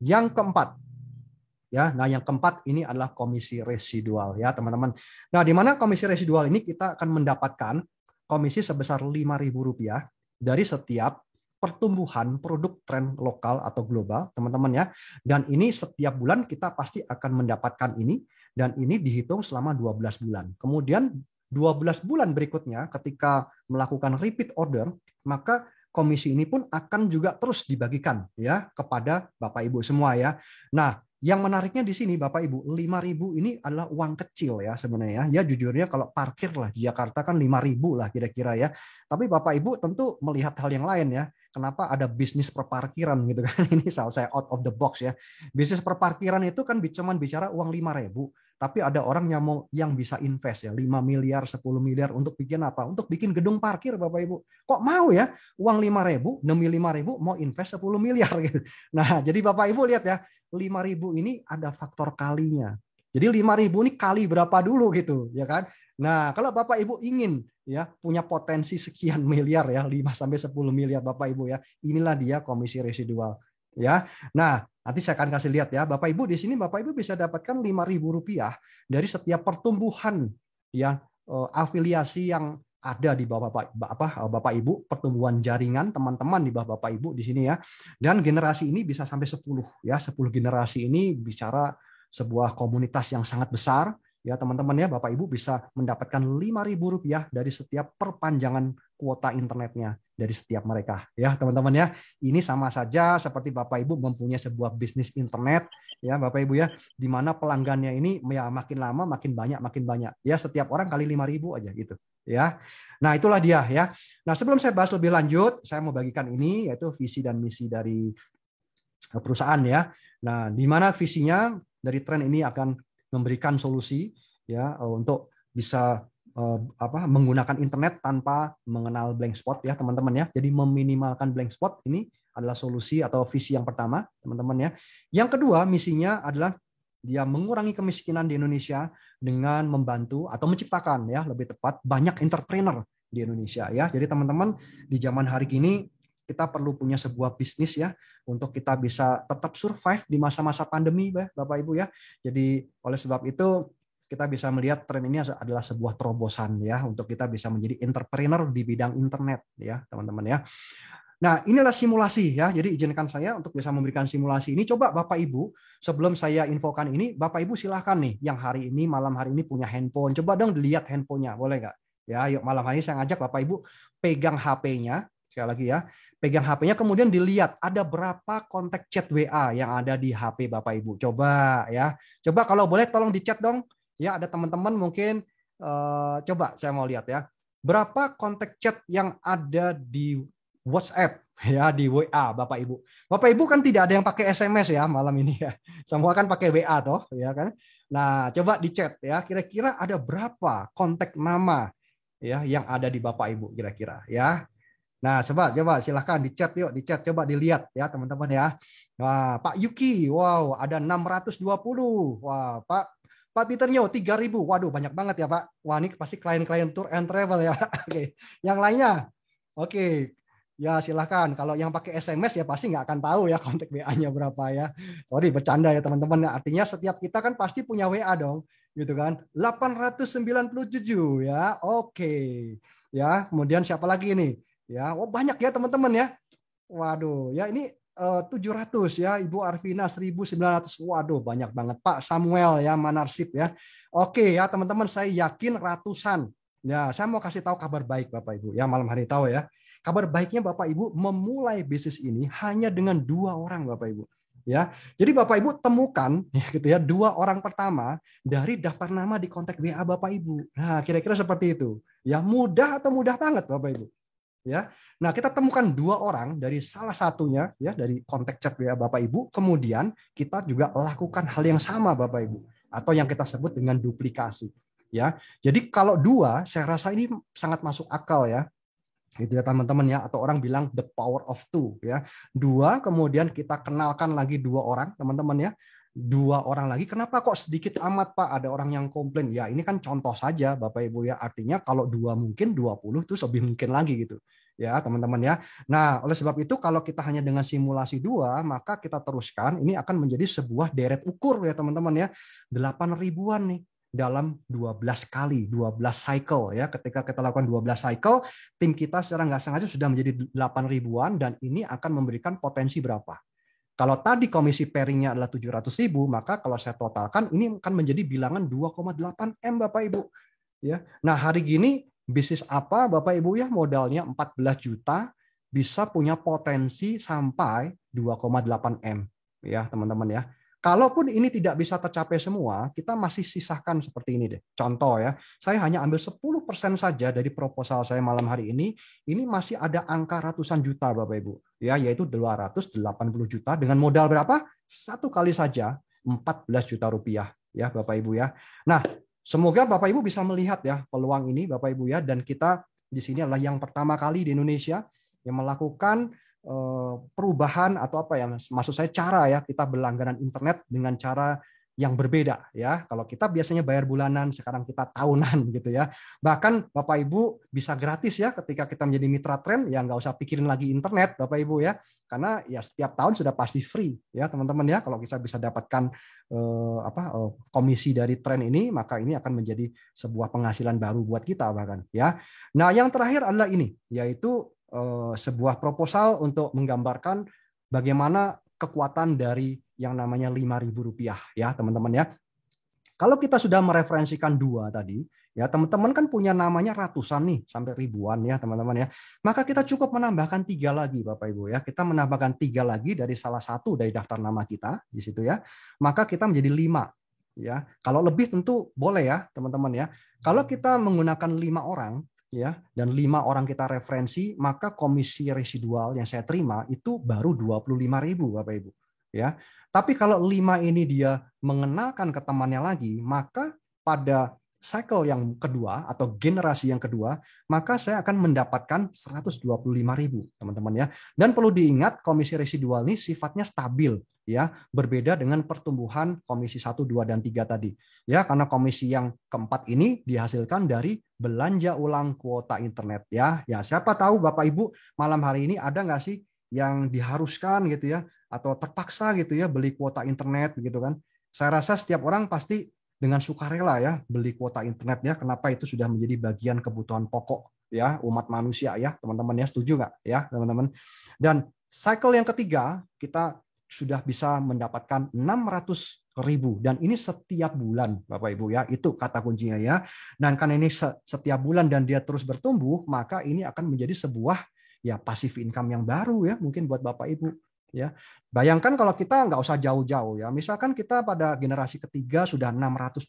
[SPEAKER 4] Yang keempat ya, nah yang keempat ini adalah komisi residual ya, teman-teman. Nah, di mana komisi residual ini kita akan mendapatkan komisi sebesar Rp5.000 dari setiap pertumbuhan produk tren lokal atau global, teman-teman ya. Dan ini setiap bulan kita pasti akan mendapatkan ini dan ini dihitung selama 12 bulan. Kemudian 12 bulan berikutnya ketika melakukan repeat order, maka komisi ini pun akan juga terus dibagikan ya kepada Bapak Ibu semua ya. Nah, yang menariknya di sini Bapak Ibu, 5.000 ini adalah uang kecil ya sebenarnya. Ya jujurnya kalau parkir lah di Jakarta kan 5.000 lah kira-kira ya. Tapi Bapak Ibu tentu melihat hal yang lain ya. Kenapa ada bisnis perparkiran gitu kan? Ini saya out of the box ya. Bisnis perparkiran itu kan cuma bicara uang 5.000. Tapi ada orang yang bisa invest ya 5 miliar, 10 miliar untuk bikin apa? Untuk bikin gedung parkir Bapak Ibu. Kok mau ya uang 5.000, demi 5.000 mau invest 10 miliar gitu. Nah, jadi Bapak Ibu lihat ya, 5.000 ini ada faktor kalinya. Jadi 5.000 ini kali berapa dulu gitu, ya kan? Nah, kalau Bapak Ibu ingin ya punya potensi sekian miliar ya, 5 sampai 10 miliar Bapak Ibu ya. Inilah dia komisi residual ya. Nah, nanti saya akan kasih lihat ya, Bapak Ibu di sini Bapak Ibu bisa dapatkan Rp5.000 dari setiap pertumbuhan ya afiliasi yang ada di bawah Bapak Ibu, pertumbuhan jaringan teman-teman di bawah Bapak Ibu di sini ya. Dan generasi ini bisa sampai 10 ya, 10 generasi ini bicara sebuah komunitas yang sangat besar ya teman-teman ya. Bapak Ibu bisa mendapatkan Rp5.000 dari setiap perpanjangan kuota internetnya dari setiap mereka. Ya, teman-teman ya. Ini sama saja seperti Bapak Ibu mempunyai sebuah bisnis internet, ya Bapak Ibu ya, di mana pelanggannya ini ya makin lama makin banyak. Ya, setiap orang kali 5.000 aja gitu, ya. Nah, itulah dia ya. Nah, sebelum saya bahas lebih lanjut, saya mau bagikan ini yaitu visi dan misi dari perusahaan ya. Nah, di mana visinya dari tren ini akan memberikan solusi ya untuk bisa menggunakan internet tanpa mengenal blank spot ya teman-teman ya. Jadi meminimalkan blank spot ini adalah solusi atau visi yang pertama teman-teman ya. Yang kedua misinya adalah dia mengurangi kemiskinan di Indonesia dengan membantu atau menciptakan ya lebih tepat banyak entrepreneur di Indonesia ya. Jadi teman-teman di zaman hari ini kita perlu punya sebuah bisnis ya untuk kita bisa tetap survive di masa-masa pandemi Bapak Ibu ya. Jadi oleh sebab itu kita bisa melihat tren ini adalah sebuah terobosan ya untuk kita bisa menjadi entrepreneur di bidang internet ya teman-teman ya. Nah, inilah simulasi ya. Jadi izinkan saya untuk bisa memberikan simulasi ini. Coba Bapak Ibu, sebelum saya infokan ini, Bapak Ibu silahkan nih yang hari ini malam hari ini punya handphone. Coba dong dilihat handphonenya, boleh nggak? Ya, yuk malam hari ini saya ngajak Bapak Ibu pegang HP-nya. Sekali lagi ya, pegang HP-nya kemudian dilihat ada berapa kontak chat WA yang ada di HP Bapak Ibu. Coba ya. Coba kalau boleh tolong di-chat dong. Ya, ada teman-teman mungkin coba saya mau lihat ya. Berapa kontak chat yang ada di WhatsApp ya, di WA Bapak Ibu. Bapak Ibu kan tidak ada yang pakai SMS ya malam ini ya. Semua kan pakai WA toh, ya kan? Nah, coba di-chat ya. Kira-kira ada berapa kontak nama ya yang ada di Bapak Ibu kira-kira ya. Nah, coba silahkan di-chat yuk, di-chat coba dilihat ya teman-teman ya. Wah, Pak Yuki, wow, ada 620. Wah, Pak Peternya 3.000. Waduh, banyak banget ya, Pak. Wah, ini pasti klien-klien tour and travel ya. Oke. Yang lainnya? Oke. Ya, silahkan. Kalau yang pakai SMS ya pasti nggak akan tahu ya kontak WA-nya berapa ya. Sorry, bercanda ya teman-teman. Artinya setiap kita kan pasti punya WA dong. Gitu kan. 897 ya. Oke. Ya, kemudian siapa lagi nih? Ya, oh banyak ya teman-teman ya. Waduh, ya ini 700 ya, Ibu Arvina 1.900. Waduh, banyak banget. Pak Samuel ya, Manarsip ya. Oke ya, teman-teman, saya yakin ratusan. Ya, saya mau kasih tahu kabar baik Bapak Ibu ya, malam hari tahu ya. Kabar baiknya Bapak Ibu memulai bisnis ini hanya dengan 2 orang Bapak Ibu. Ya. Jadi Bapak Ibu temukan ya gitu ya 2 orang pertama dari daftar nama di kontak WA Bapak Ibu. Nah, kira-kira seperti itu. Ya, mudah atau mudah banget Bapak Ibu. Ya. Nah, kita temukan 2 orang dari salah satunya ya dari kontak chat WA Bapak Ibu, kemudian kita juga lakukan hal yang sama Bapak Ibu atau yang kita sebut dengan duplikasi ya. Jadi kalau 2 saya rasa ini sangat masuk akal ya. Gitu ya teman-teman ya, atau orang bilang the power of 2 ya. 2 kemudian kita kenalkan lagi 2 orang teman-teman ya. 2 orang lagi, kenapa kok sedikit amat Pak? Ada orang yang komplain. Ya ini kan contoh saja Bapak Ibu ya. Artinya kalau 2 mungkin 20 itu lebih mungkin lagi gitu. Ya teman-teman ya. Nah oleh sebab itu kalau kita hanya dengan simulasi 2 maka kita teruskan ini akan menjadi sebuah deret ukur ya teman-teman ya. 8 ribuan nih dalam 12 kali 12 cycle ya. Ketika kita lakukan 12 cycle tim kita secara nggak sengaja sudah menjadi 8 ribuan dan ini akan memberikan potensi berapa? Kalau tadi komisi pairingnya adalah 700.000 maka kalau saya totalkan ini akan menjadi bilangan 2,8 M Bapak Ibu ya. Nah hari gini bisnis apa Bapak Ibu ya modalnya 14 juta bisa punya potensi sampai 2,8 M ya teman-teman ya. Kalaupun ini tidak bisa tercapai semua, kita masih sisahkan seperti ini deh. Contoh ya, saya hanya ambil 10% saja dari proposal saya malam hari ini masih ada angka ratusan juta Bapak Ibu. Ya, yaitu 280 juta dengan modal berapa? 1 kali saja 14 juta rupiah ya Bapak Ibu ya. Nah, semoga Bapak Ibu bisa melihat ya peluang ini Bapak Ibu ya, dan kita di sini adalah yang pertama kali di Indonesia yang melakukan perubahan atau apa ya maksud saya cara ya kita berlangganan internet dengan cara yang berbeda ya. Kalau kita biasanya bayar bulanan, sekarang kita tahunan gitu ya. Bahkan Bapak Ibu bisa gratis ya ketika kita menjadi mitra tren, ya nggak usah pikirin lagi internet Bapak Ibu ya, karena ya setiap tahun sudah pasti free ya teman-teman ya. Kalau kita bisa dapatkan komisi dari tren ini, maka ini akan menjadi sebuah penghasilan baru buat kita bahkan ya. Nah yang terakhir adalah ini, yaitu sebuah proposal untuk menggambarkan bagaimana kekuatan dari yang namanya Rp5.000 ya teman-teman ya. Kalau kita sudah mereferensikan 2 tadi, Ya, teman-teman kan punya namanya ratusan nih sampai ribuan ya teman-teman ya. Maka kita cukup menambahkan 3 lagi Bapak Ibu ya. Kita menambahkan 3 lagi dari salah satu dari daftar nama kita di situ ya. Maka kita menjadi 5 ya. Kalau lebih tentu boleh ya teman-teman ya. Kalau kita menggunakan 5 orang ya dan 5 orang kita referensi, maka komisi residual yang saya terima itu baru 25.000 Bapak Ibu ya. Tapi kalau 5 ini dia mengenalkan ke temannya lagi, maka pada cycle yang kedua atau generasi yang kedua, maka saya akan mendapatkan 125.000 teman-teman ya. Dan perlu diingat komisi residual ini sifatnya stabil ya, berbeda dengan pertumbuhan komisi 1, 2 dan 3 tadi. Ya, karena komisi yang keempat ini dihasilkan dari belanja ulang kuota internet ya. Ya, siapa tahu Bapak Ibu malam hari ini ada nggak sih yang diharuskan gitu ya atau terpaksa gitu ya beli kuota internet begitu kan. Saya rasa setiap orang pasti dengan sukarela ya beli kuota internet ya. Kenapa? Itu sudah menjadi bagian kebutuhan pokok ya umat manusia ya teman-teman ya. Setuju nggak ya teman-teman? Dan cycle yang ketiga kita sudah bisa mendapatkan 600.000 dan ini setiap bulan Bapak Ibu ya. Itu kata kuncinya ya. Dan karena ini setiap bulan dan dia terus bertumbuh, maka ini akan menjadi sebuah ya passive income yang baru ya mungkin buat Bapak Ibu ya. Bayangkan kalau kita nggak usah jauh-jauh ya. Misalkan kita pada generasi ketiga sudah 625.000.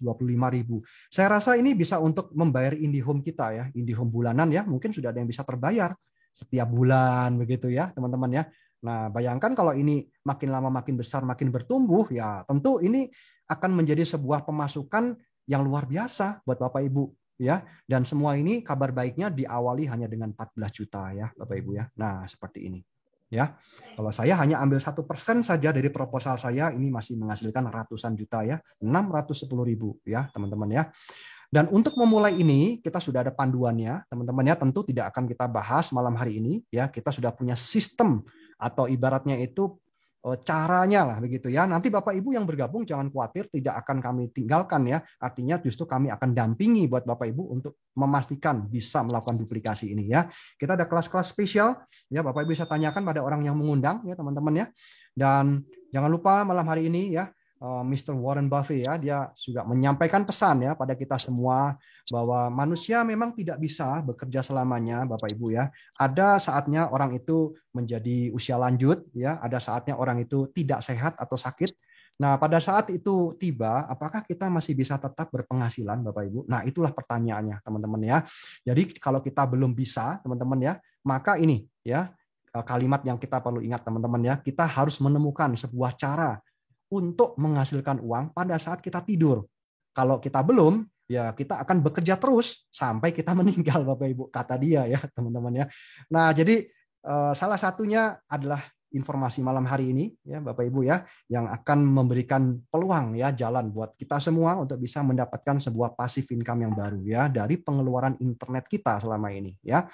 [SPEAKER 4] Saya rasa ini bisa untuk membayar IndiHome kita ya, IndiHome bulanan ya. Mungkin sudah ada yang bisa terbayar setiap bulan begitu ya, teman-teman ya. Nah, bayangkan kalau ini makin lama makin besar, makin bertumbuh ya, tentu ini akan menjadi sebuah pemasukan yang luar biasa buat Bapak Ibu ya. Dan semua ini kabar baiknya diawali hanya dengan 14 juta ya, Bapak Ibu ya. Nah, seperti ini. Ya, kalau saya hanya ambil 1% saja dari proposal saya, ini masih menghasilkan ratusan juta ya, 610.000 ya teman-teman ya. Dan untuk memulai ini kita sudah ada panduannya, teman-teman ya. Tentu tidak akan kita bahas malam hari ini ya. Kita sudah punya sistem atau ibaratnya itu caranya lah begitu ya. Nanti Bapak Ibu yang bergabung jangan khawatir, tidak akan kami tinggalkan ya. Artinya justru kami akan dampingi buat Bapak Ibu untuk memastikan bisa melakukan duplikasi ini ya. Kita ada kelas-kelas spesial ya, Bapak Ibu bisa tanyakan pada orang yang mengundang ya teman-teman ya. Dan jangan lupa malam hari ini ya Mr. Warren Buffett ya, dia juga menyampaikan pesan ya pada kita semua bahwa manusia memang tidak bisa bekerja selamanya Bapak Ibu ya. Ada saatnya orang itu menjadi usia lanjut ya, ada saatnya orang itu tidak sehat atau sakit. Nah, pada saat itu tiba, apakah kita masih bisa tetap berpenghasilan Bapak Ibu? Nah, itulah pertanyaannya teman-teman ya. Jadi kalau kita belum bisa teman-teman ya, maka ini ya kalimat yang kita perlu ingat teman-teman ya, kita harus menemukan sebuah cara untuk menghasilkan uang pada saat kita tidur. Kalau kita belum, ya kita akan bekerja terus sampai kita meninggal, Bapak Ibu, kata dia ya, teman-teman ya. Nah, jadi salah satunya adalah informasi malam hari ini ya, Bapak Ibu ya, yang akan memberikan peluang ya jalan buat kita semua untuk bisa mendapatkan sebuah passive income yang baru ya dari pengeluaran internet kita selama ini ya.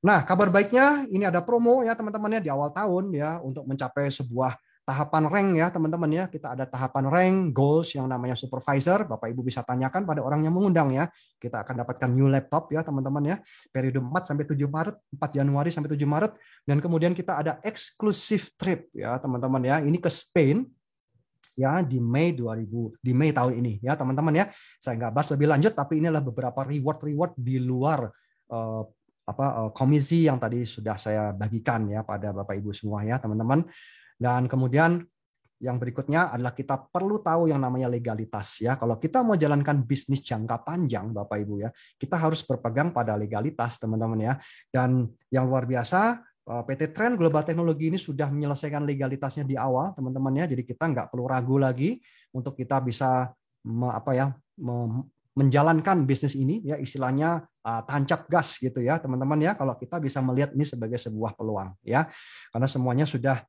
[SPEAKER 4] Nah, kabar baiknya ini ada promo ya teman-teman ya di awal tahun ya untuk mencapai sebuah tahapan rank ya teman-teman ya. Kita ada tahapan rank goals yang namanya supervisor. Bapak Ibu bisa tanyakan pada orang yang mengundang ya. Kita akan dapatkan new laptop ya teman-teman ya. Periode 4 sampai 7 Maret, 4 Januari sampai 7 Maret dan kemudian kita ada exclusive trip ya teman-teman ya. Ini ke Spain ya di Mei tahun ini ya teman-teman ya. Saya nggak bahas lebih lanjut tapi inilah beberapa reward di luar komisi yang tadi sudah saya bagikan ya pada Bapak Ibu semua ya teman-teman. Dan kemudian yang berikutnya adalah kita perlu tahu yang namanya legalitas ya. Kalau kita mau jalankan bisnis jangka panjang Bapak Ibu ya, kita harus berpegang pada legalitas teman-teman ya. Dan yang luar biasa PT Trend Global Teknologi ini sudah menyelesaikan legalitasnya di awal teman-teman ya. Jadi kita nggak perlu ragu lagi untuk kita bisa menjalankan bisnis ini ya, istilahnya tancap gas gitu ya teman-teman ya. Kalau kita bisa melihat ini sebagai sebuah peluang ya. Karena semuanya sudah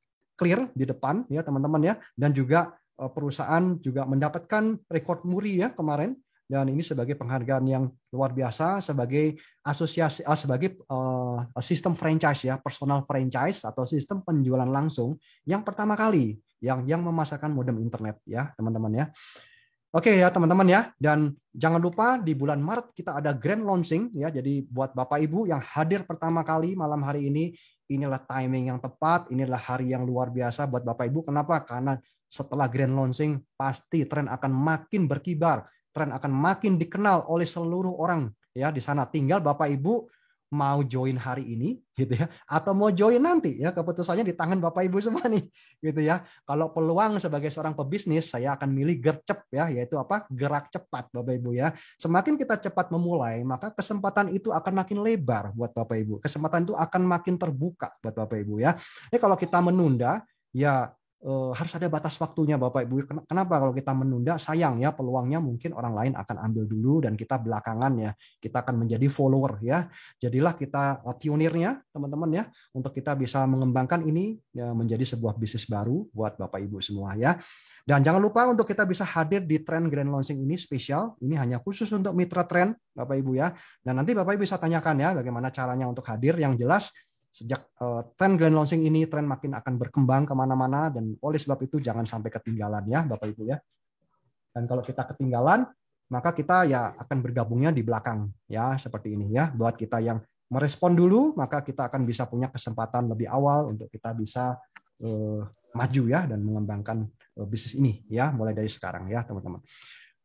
[SPEAKER 4] clear di depan ya teman-teman ya, dan juga perusahaan juga mendapatkan rekor muri ya kemarin, dan ini sebagai penghargaan yang luar biasa sebagai asosiasi sebagai sistem franchise ya, personal franchise atau sistem penjualan langsung yang pertama kali yang memasarkan modem internet ya teman-teman ya. Oke ya teman-teman ya, dan jangan lupa di bulan Maret kita ada grand launching ya. Jadi buat Bapak Ibu yang hadir pertama kali malam hari ini, inilah timing yang tepat, inilah hari yang luar biasa buat Bapak Ibu. Kenapa? Karena setelah grand launching pasti tren akan makin berkibar tren akan makin dikenal oleh seluruh orang ya di sana. Tinggal Bapak Ibu mau join hari ini gitu ya atau mau join nanti ya, keputusannya di tangan Bapak Ibu semua nih gitu ya. Kalau peluang sebagai seorang pebisnis, saya akan milih gercep ya, yaitu apa? Gerak cepat Bapak Ibu ya. Semakin kita cepat memulai, maka kesempatan itu akan makin lebar buat Bapak Ibu. Kesempatan itu akan makin terbuka buat Bapak Ibu ya. Jadi kalau kita menunda ya harus ada batas waktunya Bapak Ibu. Kenapa kalau kita menunda? Sayang ya, peluangnya mungkin orang lain akan ambil dulu dan kita belakangan ya. Kita akan menjadi follower ya. Jadilah kita pionirnya teman-teman ya, untuk kita bisa mengembangkan ini ya, menjadi sebuah bisnis baru buat Bapak Ibu semua ya. Dan jangan lupa untuk kita bisa hadir di Tren Grand Launching ini spesial. Ini hanya khusus untuk mitra Tren Bapak Ibu ya. Dan nanti Bapak Ibu bisa tanyakan ya bagaimana caranya untuk hadir. Yang jelas sejak Tren Grand Launching ini, tren makin akan berkembang kemana-mana, dan oleh sebab itu jangan sampai ketinggalan ya Bapak Ibu ya. Dan kalau kita ketinggalan, maka kita ya akan bergabungnya di belakang ya, seperti ini ya. Buat kita yang merespon dulu, maka kita akan bisa punya kesempatan lebih awal untuk kita bisa maju ya dan mengembangkan bisnis ini ya, mulai dari sekarang ya teman-teman.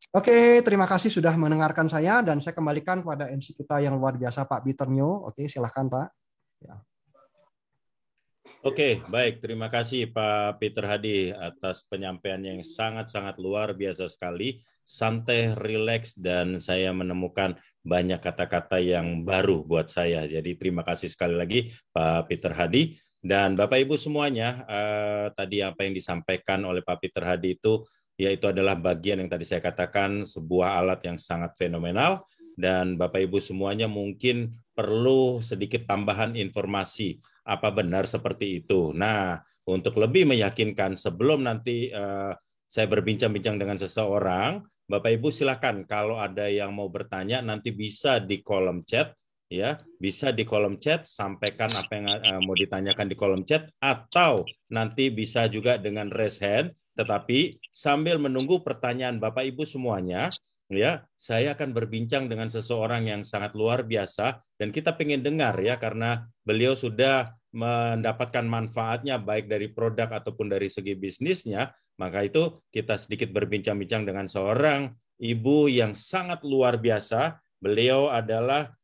[SPEAKER 4] Oke, terima kasih sudah mendengarkan saya, dan saya kembalikan kepada MC kita yang luar biasa Pak Peter Nyo. Oke, silahkan Pak. Ya.
[SPEAKER 1] Oke, baik. Terima kasih Pak Peter Hadi atas penyampaian yang sangat-sangat luar biasa sekali. Santai, rileks, dan saya menemukan banyak kata-kata yang baru buat saya. Jadi terima kasih sekali lagi Pak Peter Hadi. Dan Bapak Ibu semuanya, tadi apa yang disampaikan oleh Pak Peter Hadi itu, yaitu adalah bagian yang tadi saya katakan sebuah alat yang sangat fenomenal. Dan Bapak Ibu semuanya mungkin perlu sedikit tambahan informasi. Apa benar seperti itu? Nah, untuk lebih meyakinkan sebelum nanti saya berbincang-bincang dengan seseorang, Bapak Ibu silakan kalau ada yang mau bertanya nanti bisa di kolom chat ya, bisa di kolom chat, sampaikan apa yang mau ditanyakan di kolom chat, atau nanti bisa juga dengan raise hand. Tetapi sambil menunggu pertanyaan Bapak Ibu semuanya, ya, saya akan berbincang dengan seseorang yang sangat luar biasa dan kita pengen dengar ya, karena beliau sudah mendapatkan manfaatnya baik dari produk ataupun dari segi bisnisnya. Maka itu kita sedikit berbincang-bincang dengan seorang ibu yang sangat luar biasa. Beliau adalah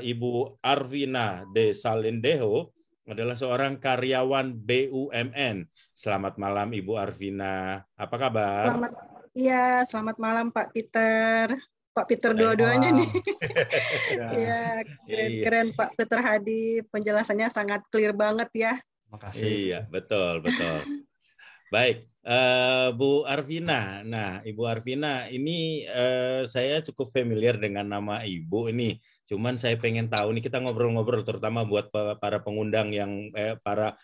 [SPEAKER 1] Ibu Arvina de Salindeho, adalah seorang karyawan BUMN. Selamat malam Ibu Arvina. Apa kabar?
[SPEAKER 5] Selamat malam Pak Peter. Pak Peter dua-duanya nih. Iya, keren Pak Peter Hadi. Penjelasannya sangat clear banget ya.
[SPEAKER 4] Makasih.
[SPEAKER 1] Iya, betul. Baik, Bu Arvina. Nah, Ibu Arvina, ini saya cukup familiar dengan nama Ibu ini. Cuman saya pengen tahu nih, kita ngobrol-ngobrol terutama buat para pengundang yang para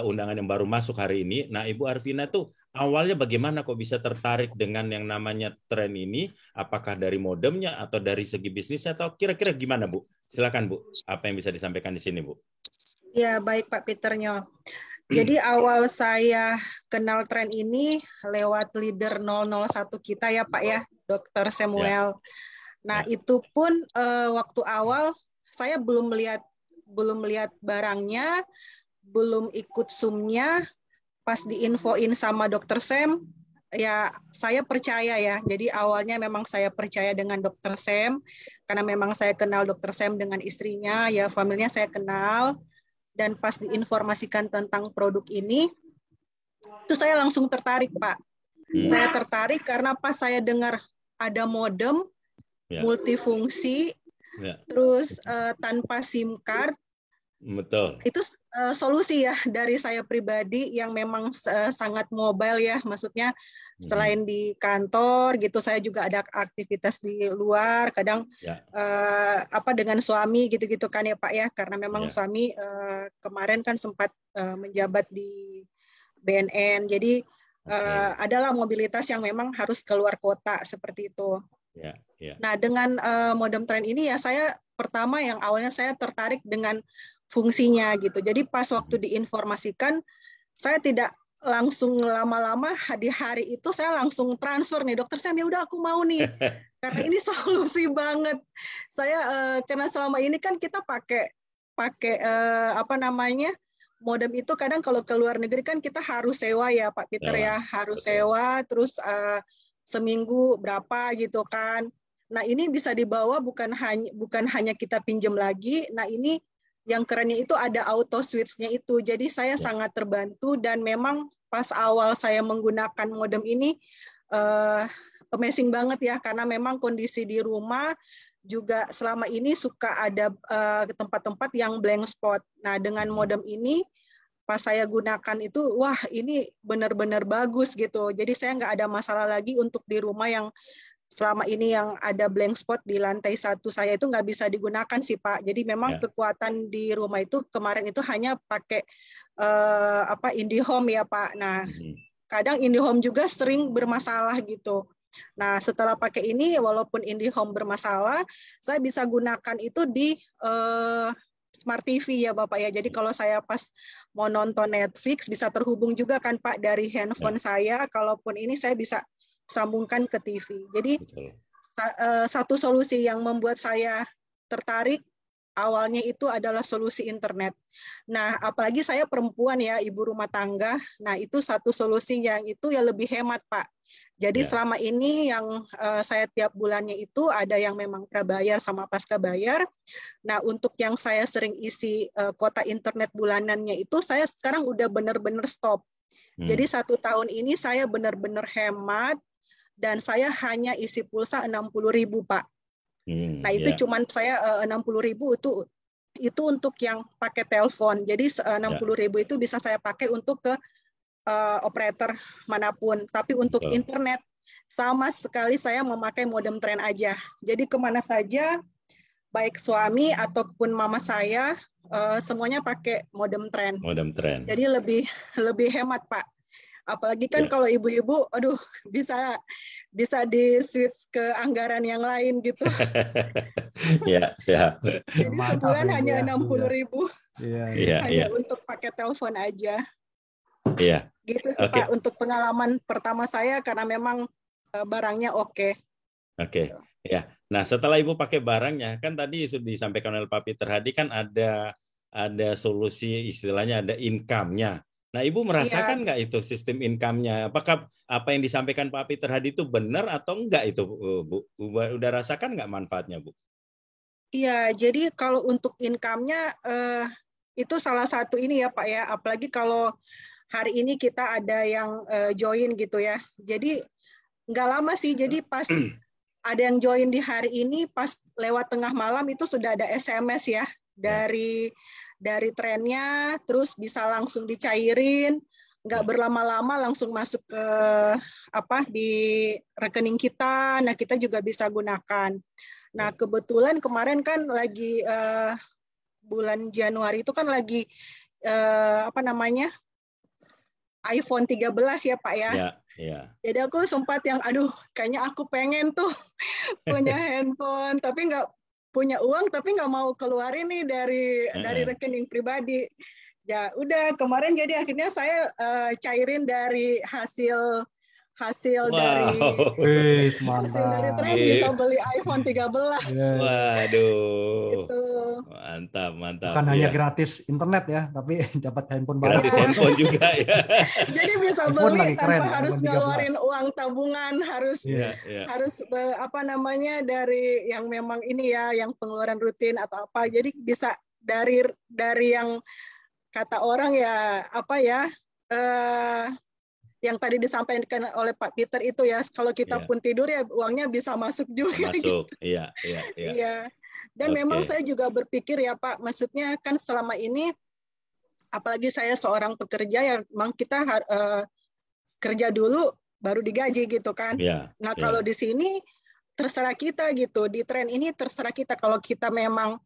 [SPEAKER 1] undangan yang baru masuk hari ini. Nah, Ibu Arvina tuh awalnya bagaimana kok bisa tertarik dengan yang namanya tren ini? Apakah dari modemnya atau dari segi bisnisnya atau kira-kira gimana, Bu? Silakan, Bu. Apa yang bisa disampaikan di sini, Bu?
[SPEAKER 5] Ya, baik Pak Peternya. Jadi awal saya kenal tren ini lewat leader 001 kita ya Pak ya, Dr. Samuel. Nah, itu pun waktu awal saya belum melihat barangnya, belum ikut Zoom-nya. Pas diinfoin sama Dr. Sam, ya saya percaya ya. Jadi awalnya memang saya percaya dengan Dr. Sam, karena memang saya kenal Dr. Sam dengan istrinya, ya familinya saya kenal. Dan pas diinformasikan tentang produk ini, itu saya langsung tertarik, Pak. Saya tertarik karena pas saya dengar ada modem, multifungsi, terus tanpa SIM card.
[SPEAKER 1] Betul.
[SPEAKER 5] Itu solusi ya dari saya pribadi yang memang sangat mobile ya, maksudnya selain di kantor gitu, saya juga ada aktivitas di luar, kadang dengan suami gitu-gitu kan ya Pak ya, karena memang suami kemarin kan sempat menjabat di BNN, jadi adalah mobilitas yang memang harus keluar kota seperti itu. Nah, dengan modem tren ini ya saya pertama yang awalnya saya tertarik dengan fungsinya gitu. Jadi pas waktu diinformasikan, saya tidak langsung lama-lama di hari itu saya langsung transfer nih, Dokter Sam, ya udah aku mau nih. Karena ini solusi banget. Saya karena selama ini kan kita pakai modem itu kadang kalau ke luar negeri kan kita harus sewa ya Pak Peter ya, harus sewa, terus seminggu berapa gitu kan. Nah, ini bisa dibawa bukan hanya kita pinjam lagi. Nah, ini yang kerennya itu ada auto switch-nya itu. Jadi saya sangat terbantu dan memang pas awal saya menggunakan modem ini amazing banget ya, karena memang kondisi di rumah juga selama ini suka ada tempat-tempat yang blank spot. Nah, dengan modem ini pas saya gunakan itu, wah ini benar-benar bagus gitu. Jadi saya nggak ada masalah lagi untuk di rumah yang selama ini yang ada blank spot di lantai 1 saya itu nggak bisa digunakan sih Pak. Jadi memang kekuatan di rumah itu kemarin itu hanya pakai IndiHome ya Pak. Nah, kadang IndiHome juga sering bermasalah gitu. Nah, setelah pakai ini, walaupun IndiHome bermasalah, saya bisa gunakan itu di Smart TV ya Bapak ya. Jadi kalau saya pas mau nonton Netflix, bisa terhubung juga kan Pak dari handphone saya. Kalaupun ini saya bisa sambungkan ke TV. Jadi satu solusi yang membuat saya tertarik awalnya itu adalah solusi internet. Nah, apalagi saya perempuan ya, ibu rumah tangga. Nah, itu satu solusi yang itu ya lebih hemat Pak. Jadi selama ini yang saya tiap bulannya itu ada yang memang prabayar sama pasca bayar. Nah, untuk yang saya sering isi kuota internet bulanannya itu saya sekarang udah benar-benar stop. Jadi 1 tahun ini saya benar-benar hemat dan saya hanya isi pulsa 60.000 Pak. Nah, itu cuman saya 60.000 itu untuk yang pakai telepon. Jadi 60.000 itu bisa saya pakai untuk ke operator manapun. Tapi untuk internet sama sekali saya memakai modem tren aja. Jadi kemana saja, baik suami ataupun mama saya, semuanya pakai modem tren.
[SPEAKER 1] Modem tren.
[SPEAKER 5] Jadi lebih hemat Pak. Apalagi kan kalau ibu-ibu, aduh bisa di switch ke anggaran yang lain gitu.
[SPEAKER 1] Ya, siap.
[SPEAKER 5] Jadi sebulan hanya 60.000. Hanya untuk pakai telepon aja.
[SPEAKER 1] Iya.
[SPEAKER 5] Gitu sih Pak untuk pengalaman pertama saya karena memang barangnya oke.
[SPEAKER 1] Oke. Ya. Nah, setelah Ibu pakai barangnya, kan tadi sudah disampaikan oleh Pak Peter Hadi kan ada solusi istilahnya ada income-nya. Nah, Ibu merasakan nggak itu sistem income-nya? Apakah apa yang disampaikan Pak Peter Hadi itu benar atau enggak itu, Bu? Udah rasakan nggak manfaatnya, Bu?
[SPEAKER 5] Iya, jadi kalau untuk income-nya itu salah satu ini ya Pak ya. Apalagi kalau hari ini kita ada yang join gitu ya. Jadi nggak lama sih. Jadi pas ada yang join di hari ini, pas lewat tengah malam itu sudah ada SMS ya dari trennya, terus bisa langsung dicairin, nggak berlama-lama langsung masuk ke di rekening kita. Nah, kita juga bisa gunakan. Nah, kebetulan kemarin kan lagi bulan Januari itu kan lagi iPhone 13 ya Pak ya.
[SPEAKER 1] Iya.
[SPEAKER 5] Jadi aku sempat yang kayaknya aku pengen tuh punya handphone tapi nggak punya uang tapi nggak mau keluarin nih dari rekening pribadi. Ya udah kemarin jadi akhirnya saya cairin dari hasil dari tren bisa beli iPhone 13.
[SPEAKER 1] Waduh.
[SPEAKER 5] Gitu.
[SPEAKER 1] Mantap.
[SPEAKER 4] Bukan hanya gratis internet ya, tapi dapat handphone baru.
[SPEAKER 1] Gratis handphone juga ya.
[SPEAKER 5] Jadi bisa beli tanpa harus ngeluarin uang tabungan, harus dari yang memang ini ya, yang pengeluaran rutin atau apa. Jadi bisa dari yang kata orang ya yang tadi disampaikan oleh Pak Peter itu ya, kalau kita pun tidur ya uangnya bisa masuk juga.
[SPEAKER 1] Masuk,
[SPEAKER 5] gitu. Iya. Dan memang saya juga berpikir ya Pak, maksudnya kan selama ini, apalagi saya seorang pekerja ya, memang kita kerja dulu baru digaji gitu kan. Nah kalau di sini terserah kita gitu, di tren ini terserah kita. Kalau kita memang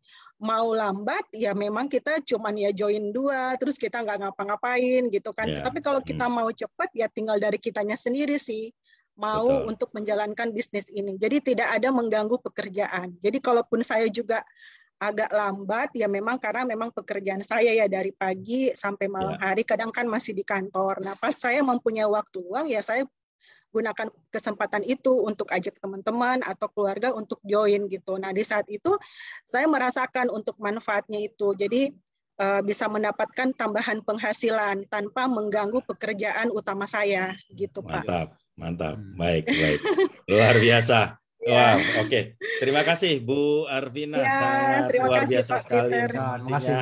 [SPEAKER 5] mau lambat ya memang kita cuman ya join 2 terus kita nggak ngapa-ngapain gitu kan. Tapi kalau kita mau cepat ya tinggal dari kitanya sendiri sih mau untuk menjalankan bisnis ini. Jadi tidak ada mengganggu pekerjaan. Jadi kalaupun saya juga agak lambat ya memang karena memang pekerjaan saya ya dari pagi sampai malam hari, kadang kan masih di kantor. Nah pas saya mempunyai waktu luang ya saya gunakan kesempatan itu untuk ajak teman-teman atau keluarga untuk join gitu. Nah di saat itu saya merasakan untuk manfaatnya itu. Jadi bisa mendapatkan tambahan penghasilan tanpa mengganggu pekerjaan utama saya, gitu Pak.
[SPEAKER 1] Mantap, mantap. Baik, baik. Luar biasa.
[SPEAKER 5] Ya.
[SPEAKER 1] Wow, oke. Terima kasih Bu Arvina,
[SPEAKER 5] Ya,
[SPEAKER 1] sangat
[SPEAKER 5] terima
[SPEAKER 1] luar
[SPEAKER 5] kasih,
[SPEAKER 1] biasa
[SPEAKER 5] Pak
[SPEAKER 1] sekali
[SPEAKER 5] Peter.
[SPEAKER 1] informasinya.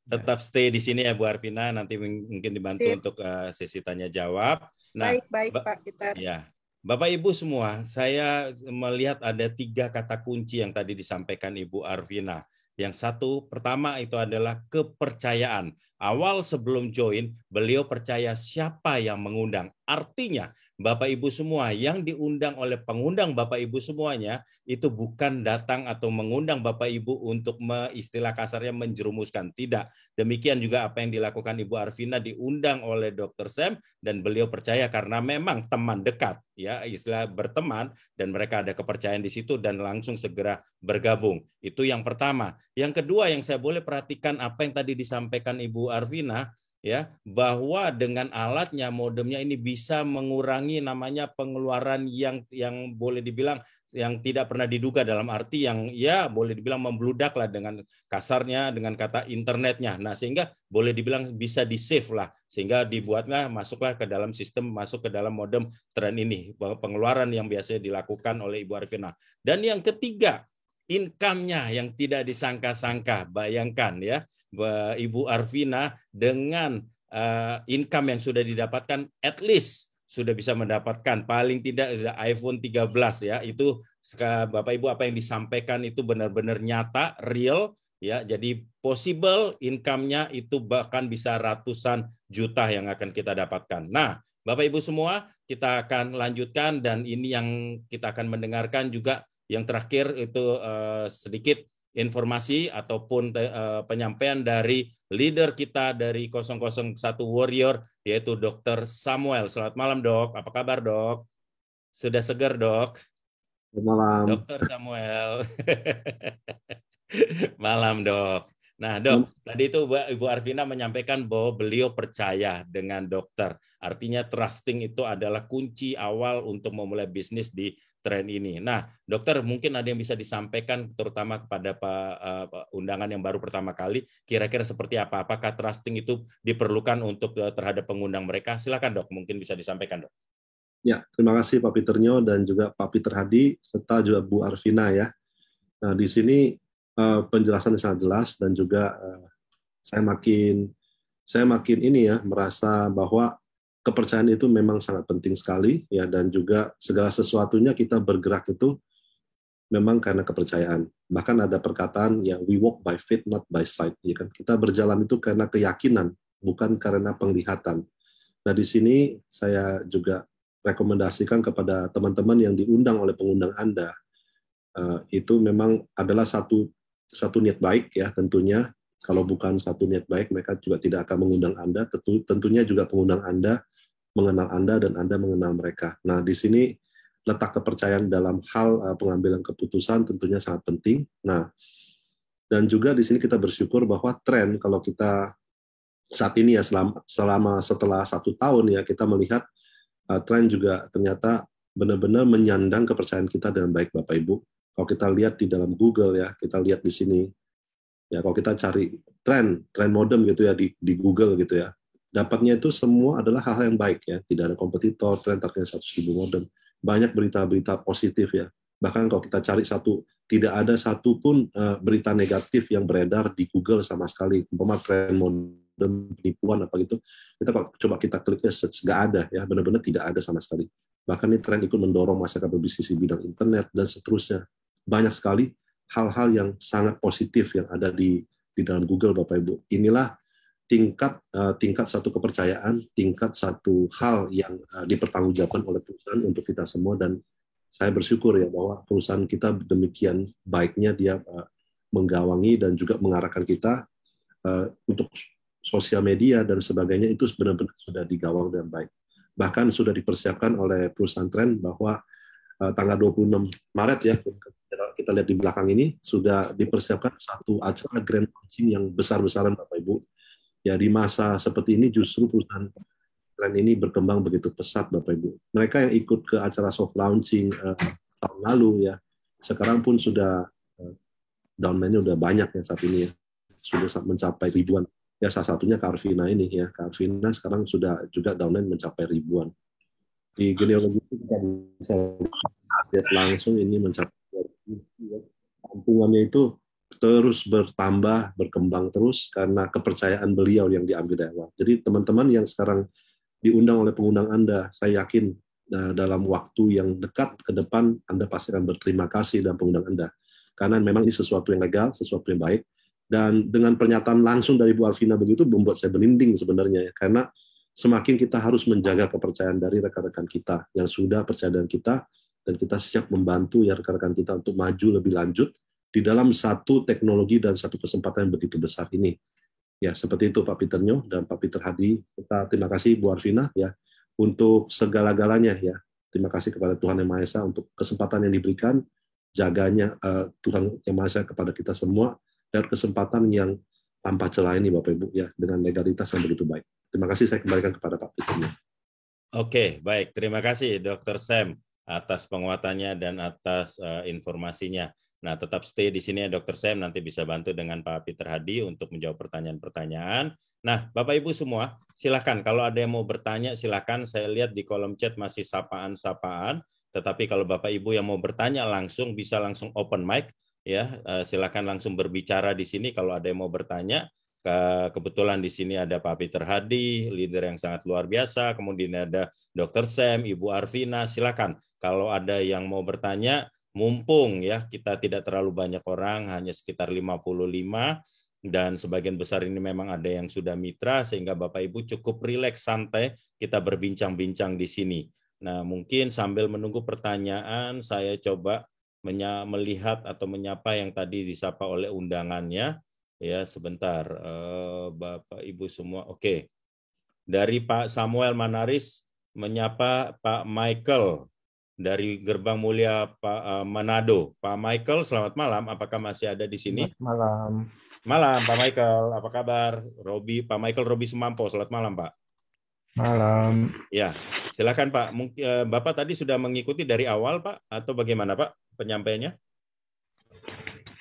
[SPEAKER 1] Tetap stay di sini ya Bu Arvina, nanti mungkin dibantu
[SPEAKER 5] Sip.
[SPEAKER 1] untuk sesi tanya jawab. Nah,
[SPEAKER 5] Baik Pak Peter.
[SPEAKER 1] ya. Bapak Ibu semua, saya melihat ada 3 kata kunci yang tadi disampaikan Ibu Arvina. Yang satu, pertama itu adalah kepercayaan. Awal sebelum join, beliau percaya siapa yang mengundang. Artinya, Bapak Ibu semua yang diundang oleh pengundang Bapak Ibu semuanya, itu bukan datang atau mengundang Bapak Ibu untuk istilah kasarnya menjerumuskan. Tidak. Demikian juga apa yang dilakukan Ibu Arvina diundang oleh Dr. Sam, dan beliau percaya karena memang teman dekat, ya istilah berteman, dan mereka ada kepercayaan di situ dan langsung segera bergabung. Itu yang pertama. Yang kedua yang saya boleh perhatikan apa yang tadi disampaikan Ibu Arvina, ya, bahwa dengan alatnya, modemnya ini bisa mengurangi namanya pengeluaran yang boleh dibilang yang tidak pernah diduga, dalam arti yang ya boleh dibilang membludak lah dengan kasarnya, dengan kata internetnya. Nah, sehingga boleh dibilang bisa di-save lah, sehingga dibuatlah masuklah ke dalam sistem, masuk ke dalam modem Tren ini, pengeluaran yang biasanya dilakukan oleh Ibu Arvina. Dan yang ketiga, income-nya yang tidak disangka-sangka. Bayangkan ya, Ibu Arvina dengan income yang sudah didapatkan, at least sudah bisa mendapatkan paling tidak iPhone 13 ya. Itu Bapak Ibu apa yang disampaikan itu benar-benar nyata, real ya. Jadi possible income-nya itu bahkan bisa ratusan juta yang akan kita dapatkan. Nah, Bapak Ibu semua, kita akan lanjutkan, dan ini yang kita akan mendengarkan juga yang terakhir itu sedikit informasi ataupun penyampaian dari leader kita dari 001 Warrior, yaitu Dr. Samuel. Selamat malam Dok, apa kabar Dok? Sudah segar Dok?
[SPEAKER 6] Selamat malam.
[SPEAKER 1] Dr. Samuel. Malam Dok. Nah Dok, tadi itu Ibu Arvina menyampaikan bahwa beliau percaya dengan dokter. Artinya trusting itu adalah kunci awal untuk memulai bisnis di tren ini. Nah, dokter mungkin ada yang bisa disampaikan terutama kepada undangan yang baru pertama kali, kira-kira seperti apa? Apakah trusting itu diperlukan untuk terhadap pengundang mereka? Silakan Dok, mungkin bisa disampaikan Dok.
[SPEAKER 6] Ya, terima kasih Pak Peternyo dan juga Pak Peter Hadi serta juga Bu Arvina ya. Nah, di sini penjelasan sangat jelas, dan juga saya makin ini ya merasa bahwa kepercayaan itu memang sangat penting sekali ya, dan juga segala sesuatunya kita bergerak itu memang karena kepercayaan. Bahkan ada perkataan yang we walk by faith not by sight, ya kan? Kita berjalan itu karena keyakinan, bukan karena penglihatan. Nah, di sini saya juga rekomendasikan kepada teman-teman yang diundang oleh pengundang Anda, itu memang adalah satu niat baik ya tentunya. Kalau bukan satu niat baik, mereka juga tidak akan mengundang Anda. Tentunya juga pengundang Anda mengenal Anda dan Anda mengenal mereka. Nah, di sini letak kepercayaan dalam hal pengambilan keputusan tentunya sangat penting. Nah, dan juga di sini kita bersyukur bahwa tren, kalau kita saat ini ya setelah 1 tahun ya, kita melihat tren juga ternyata benar-benar menyandang kepercayaan kita dengan baik Bapak Ibu. Kalau kita lihat di dalam Google ya, kita lihat di sini ya, kalau kita cari tren modem gitu ya di Google gitu ya, dapatnya itu semua adalah hal-hal yang baik ya, tidak ada kompetitor, tren targetnya 100.000 modem, banyak berita-berita positif ya. Bahkan kalau kita cari tidak ada satupun berita negatif yang beredar di Google sama sekali, umpama tren modem penipuan apa gitu, coba kita klik nggak ada ya, benar-benar tidak ada sama sekali. Bahkan ini tren ikut mendorong masyarakat berbisnis di bidang internet dan seterusnya. Banyak sekali hal-hal yang sangat positif yang ada di dalam Google Bapak Ibu. Inilah tingkat satu kepercayaan, tingkat satu hal yang dipertanggungjawabkan oleh perusahaan untuk kita semua, dan saya bersyukur ya bahwa perusahaan kita demikian baiknya dia menggawangi dan juga mengarahkan kita untuk sosial media dan sebagainya, itu benar-benar sudah digawang dengan baik. Bahkan sudah dipersiapkan oleh perusahaan tren bahwa tanggal 26 Maret ya, kita lihat di belakang ini, sudah dipersiapkan satu acara grand launching yang besar-besaran Bapak Ibu. Ya, di masa seperti ini justru perusahaan tren ini berkembang begitu pesat Bapak Ibu. Mereka yang ikut ke acara soft launching tahun lalu ya, sekarang pun sudah downline-nya udah banyak ya saat ini ya. sudah mencapai ribuan. Ya salah satunya Kak Arvina ini ya. Kak Arvina sekarang sudah juga downline mencapai ribuan. Di genealogi itu kita bisa lihat langsung ini mencapai tampungannya itu terus bertambah, berkembang terus karena kepercayaan beliau yang diambil dari awal. Jadi teman-teman yang sekarang diundang oleh pengundang Anda, saya yakin dalam waktu yang dekat ke depan Anda pasti akan berterima kasih dan pengundang Anda. Karena memang ini sesuatu yang legal, sesuatu yang baik. Dan dengan pernyataan langsung dari Bu Arvina begitu membuat saya berlinding sebenarnya ya. Karena semakin kita harus menjaga kepercayaan dari rekan-rekan kita yang sudah percaya dengan kita, dan kita siap membantu ya rekan-rekan kita untuk maju lebih lanjut di dalam satu teknologi dan satu kesempatan yang begitu besar ini. Ya, seperti itu Pak Peter-nyo dan Pak Peter Hadi. Kita terima kasih Bu Arvina ya untuk segala-galanya ya. Terima kasih kepada Tuhan Yang Maha Esa untuk kesempatan yang diberikan, jaganya Tuhan Yang Maha Esa kepada kita semua, dan kesempatan yang tanpa celah ini Bapak Ibu ya, dengan legalitas yang begitu baik. Terima kasih, saya kembalikan kepada Pak Peter-nyo.
[SPEAKER 1] Oke, baik. Terima kasih Dr. Sam atas penguatannya dan atas informasinya. Nah, tetap stay di sini ya Dr. Sam, nanti bisa bantu dengan Pak Peter Hadi untuk menjawab pertanyaan-pertanyaan. Nah, Bapak Ibu semua, silakan kalau ada yang mau bertanya silakan. Saya lihat di kolom chat masih sapaan-sapaan, tetapi kalau Bapak Ibu yang mau bertanya langsung bisa langsung open mic ya. Silakan langsung berbicara di sini kalau ada yang mau bertanya. Kebetulan di sini ada Pak Peter Hadi, leader yang sangat luar biasa, kemudian ada Dr. Sam, Ibu Arvina, silakan kalau ada yang mau bertanya. Mumpung ya kita tidak terlalu banyak orang, hanya sekitar 55, dan sebagian besar ini memang ada yang sudah mitra, sehingga Bapak Ibu cukup rileks, santai, kita berbincang-bincang di sini. Nah, mungkin sambil menunggu pertanyaan, saya coba melihat atau menyapa yang tadi disapa oleh undangannya. Ya, sebentar, Bapak Ibu semua. Oke, dari Pak Samuel Manaris menyapa Pak Michael dari Gerbang Mulia Pak Manado. Pak Michael, selamat malam. Apakah masih ada di sini?
[SPEAKER 7] Selamat malam.
[SPEAKER 1] Malam, Pak Michael. Apa kabar? Pak Michael Robi Sumampo. Selamat malam, Pak.
[SPEAKER 7] Malam.
[SPEAKER 1] Ya, silakan Pak. Bapak tadi sudah mengikuti dari awal, Pak, atau bagaimana, Pak, penyampaiannya?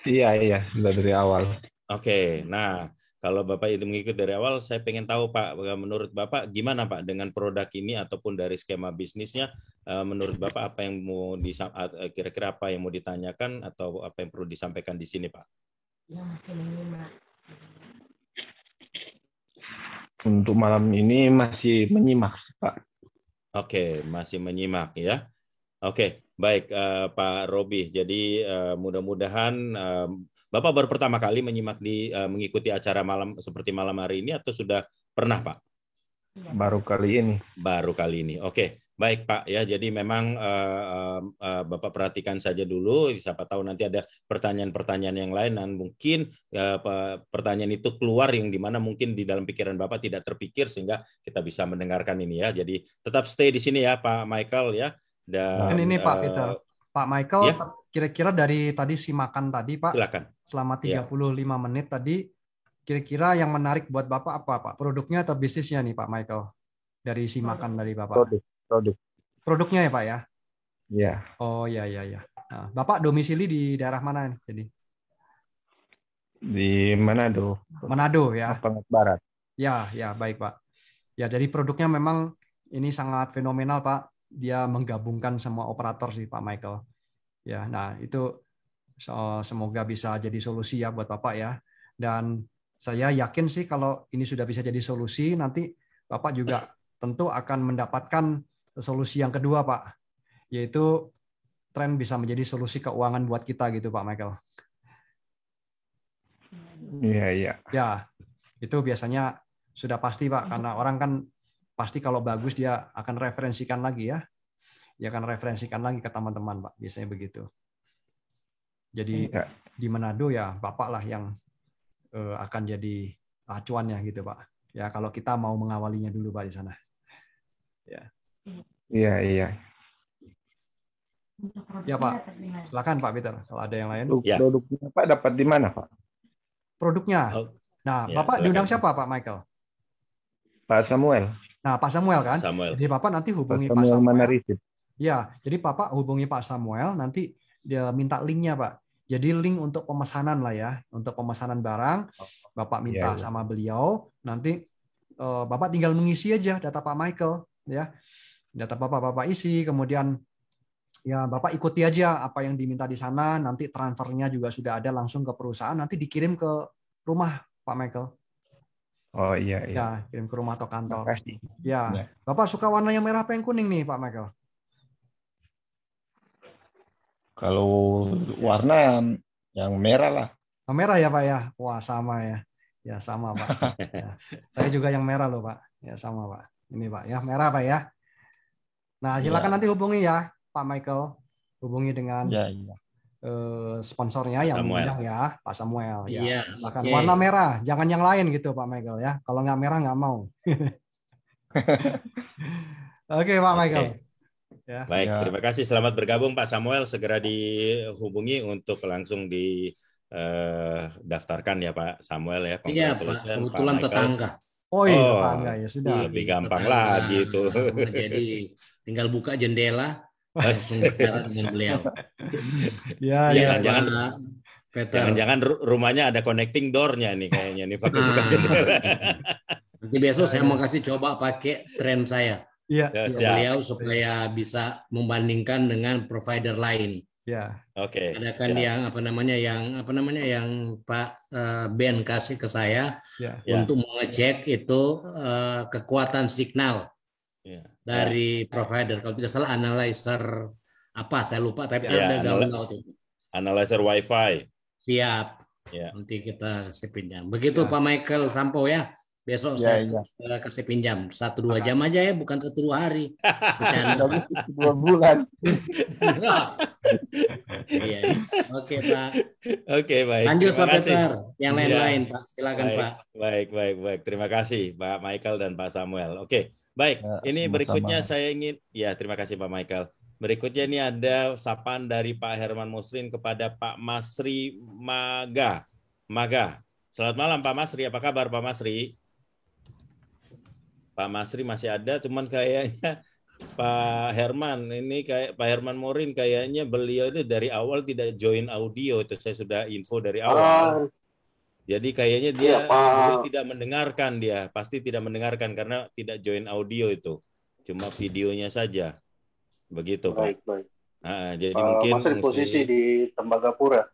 [SPEAKER 7] Iya, sudah dari awal.
[SPEAKER 1] Oke, nah kalau Bapak itu mengikuti dari awal, saya pengen tahu Pak, menurut Bapak gimana Pak dengan produk ini ataupun dari skema bisnisnya, menurut Bapak apa yang mau kira-kira apa yang mau ditanyakan atau apa yang perlu disampaikan di sini Pak?
[SPEAKER 7] Untuk malam ini masih menyimak Pak.
[SPEAKER 1] Oke, masih menyimak ya. Oke, baik Pak Robi. Jadi mudah-mudahan Bapak baru pertama kali mengikuti acara malam seperti malam hari ini atau sudah pernah, Pak?
[SPEAKER 7] Baru kali ini.
[SPEAKER 1] Baru kali ini. Oke, baik Pak ya. Jadi memang Bapak perhatikan saja dulu. Siapa tahu nanti ada pertanyaan-pertanyaan yang lain dan mungkin pertanyaan itu keluar yang dimana mungkin di dalam pikiran Bapak tidak terpikir sehingga kita bisa mendengarkan ini ya. Jadi tetap stay di sini ya, Pak Michael ya. Dan
[SPEAKER 4] ini Pak Peter. Pak Michael,
[SPEAKER 1] ya?
[SPEAKER 4] Kira-kira dari tadi simakan tadi Pak,
[SPEAKER 1] silakan.
[SPEAKER 4] Selama 35 menit tadi, kira-kira yang menarik buat Bapak apa Pak? Produknya atau bisnisnya nih Pak Michael? Dari simakan dari Bapak.
[SPEAKER 7] Produk.
[SPEAKER 4] Produknya ya Pak ya?
[SPEAKER 7] Iya.
[SPEAKER 4] Oh iya. Nah, Bapak domisili di daerah mana nih? Jadi?
[SPEAKER 7] Di Manado.
[SPEAKER 4] Manado ya?
[SPEAKER 7] Lapangan Barat.
[SPEAKER 4] Ya, baik Pak. Ya, jadi produknya memang ini sangat fenomenal Pak. Dia menggabungkan semua operator sih Pak Michael. Ya, nah itu semoga bisa jadi solusi ya buat Bapak ya. Dan saya yakin sih kalau ini sudah bisa jadi solusi, nanti Bapak juga tentu akan mendapatkan solusi yang kedua Pak, yaitu tren bisa menjadi solusi keuangan buat kita gitu Pak Michael.
[SPEAKER 7] Iya.
[SPEAKER 4] Ya, itu biasanya sudah pasti Pak, karena orang kan pasti kalau bagus dia akan referensikan lagi ya. Dia akan referensikan lagi ke teman-teman Pak, biasanya begitu. Jadi di Manado ya Bapak lah yang akan jadi acuannya gitu Pak. Ya kalau kita mau mengawalinya dulu Pak di sana. Ya.
[SPEAKER 7] Iya.
[SPEAKER 4] Ya Pak, silakan Pak Peter. Kalau ada yang lain.
[SPEAKER 7] Produknya Pak dapat di mana Pak?
[SPEAKER 4] Produknya. Nah, ya, Bapak diundang siapa Pak Michael?
[SPEAKER 7] Pak Samuel.
[SPEAKER 4] Nah, Pak Samuel kan.
[SPEAKER 1] Jadi
[SPEAKER 4] Bapak nanti hubungi Pak Samuel. Ya, jadi Bapak hubungi Pak Samuel, nanti dia minta linknya Pak. Jadi link untuk pemesanan lah ya, untuk pemesanan barang, Bapak minta sama beliau, nanti Bapak tinggal mengisi aja data Pak Michael, ya, data Bapak isi, kemudian ya Bapak ikuti aja apa yang diminta di sana, nanti transfernya juga sudah ada langsung ke perusahaan, nanti dikirim ke rumah Pak Michael.
[SPEAKER 7] Oh iya.
[SPEAKER 4] Ya, kirim ke rumah atau kantor.
[SPEAKER 7] Makasih.
[SPEAKER 4] Ya, Bapak suka warna yang merah apa yang kuning nih Pak Michael?
[SPEAKER 7] Kalau warna yang merah lah.
[SPEAKER 4] Oh, merah ya Pak ya? Wah sama ya. Ya sama Pak. Ya. Saya juga yang merah loh Pak. Ya sama Pak. Ini Pak ya, merah Pak ya. Nah silakan nanti hubungi ya Pak Michael. Hubungi dengan sponsornya yang mengundang ya Pak Samuel. Ya. Silakan. Warna merah, jangan yang lain gitu Pak Michael ya. Kalau nggak merah nggak mau. Oke Pak Michael. Ya.
[SPEAKER 1] Baik, terima kasih. Selamat bergabung Pak Samuel. Segera dihubungi untuk langsung didaftarkan ya Pak Samuel ya.
[SPEAKER 8] Iya Pak, kebetulan tetangga.
[SPEAKER 4] Oh iya, tetangga ya sudah.
[SPEAKER 1] Lebih gampang lagi itu.
[SPEAKER 8] Jadi tinggal buka jendela, langsung bicara dengan beliau.
[SPEAKER 4] Ya,
[SPEAKER 1] jangan rumahnya ada connecting door-nya nih kayaknya nih pakai buka jendela.
[SPEAKER 8] Nanti besok saya mau kasih coba pakai tren saya.
[SPEAKER 4] Iya,
[SPEAKER 8] beliau supaya bisa membandingkan dengan provider lain.
[SPEAKER 4] Ya.
[SPEAKER 1] Oke.
[SPEAKER 8] Ada kan yang yang Pak Ben kasih ke saya untuk mengecek itu kekuatan signal dari provider. Kalau tidak salah analyzer apa saya lupa tapi saya sudah download itu.
[SPEAKER 1] Analyzer WiFi.
[SPEAKER 8] Siap. Nanti kita kasih pinjam. Begitu Pak Michael Sampo ya. Besok saya kasih pinjam 1-2 jam aja ya, bukan 1-2 hari. Bercanda.
[SPEAKER 7] 2 bulan.
[SPEAKER 8] Iya. Oke Pak.
[SPEAKER 1] Oke baik.
[SPEAKER 8] Lanjut Pak Peter. Yang lain-lain Pak. Silakan Pak.
[SPEAKER 1] Baik. Terima kasih Pak Michael dan Pak Samuel. Oke. Baik. Ini berikutnya saya ingin terima kasih Pak Michael. Berikutnya ini ada sapaan dari Pak Herman Musrin kepada Pak Masri Maga. Selamat malam Pak Masri. Apa kabar Pak Masri? Pak Masri masih ada, cuman kayaknya Pak Herman Pak Herman Morin kayaknya beliau itu dari awal tidak join audio, itu saya sudah info dari awal. Jadi kayaknya dia tidak mendengarkan, pasti tidak mendengarkan karena tidak join audio itu, cuma videonya saja. Begitu Pak.
[SPEAKER 9] Baik.
[SPEAKER 1] Jadi mungkin
[SPEAKER 9] masih posisi di Tembagapura.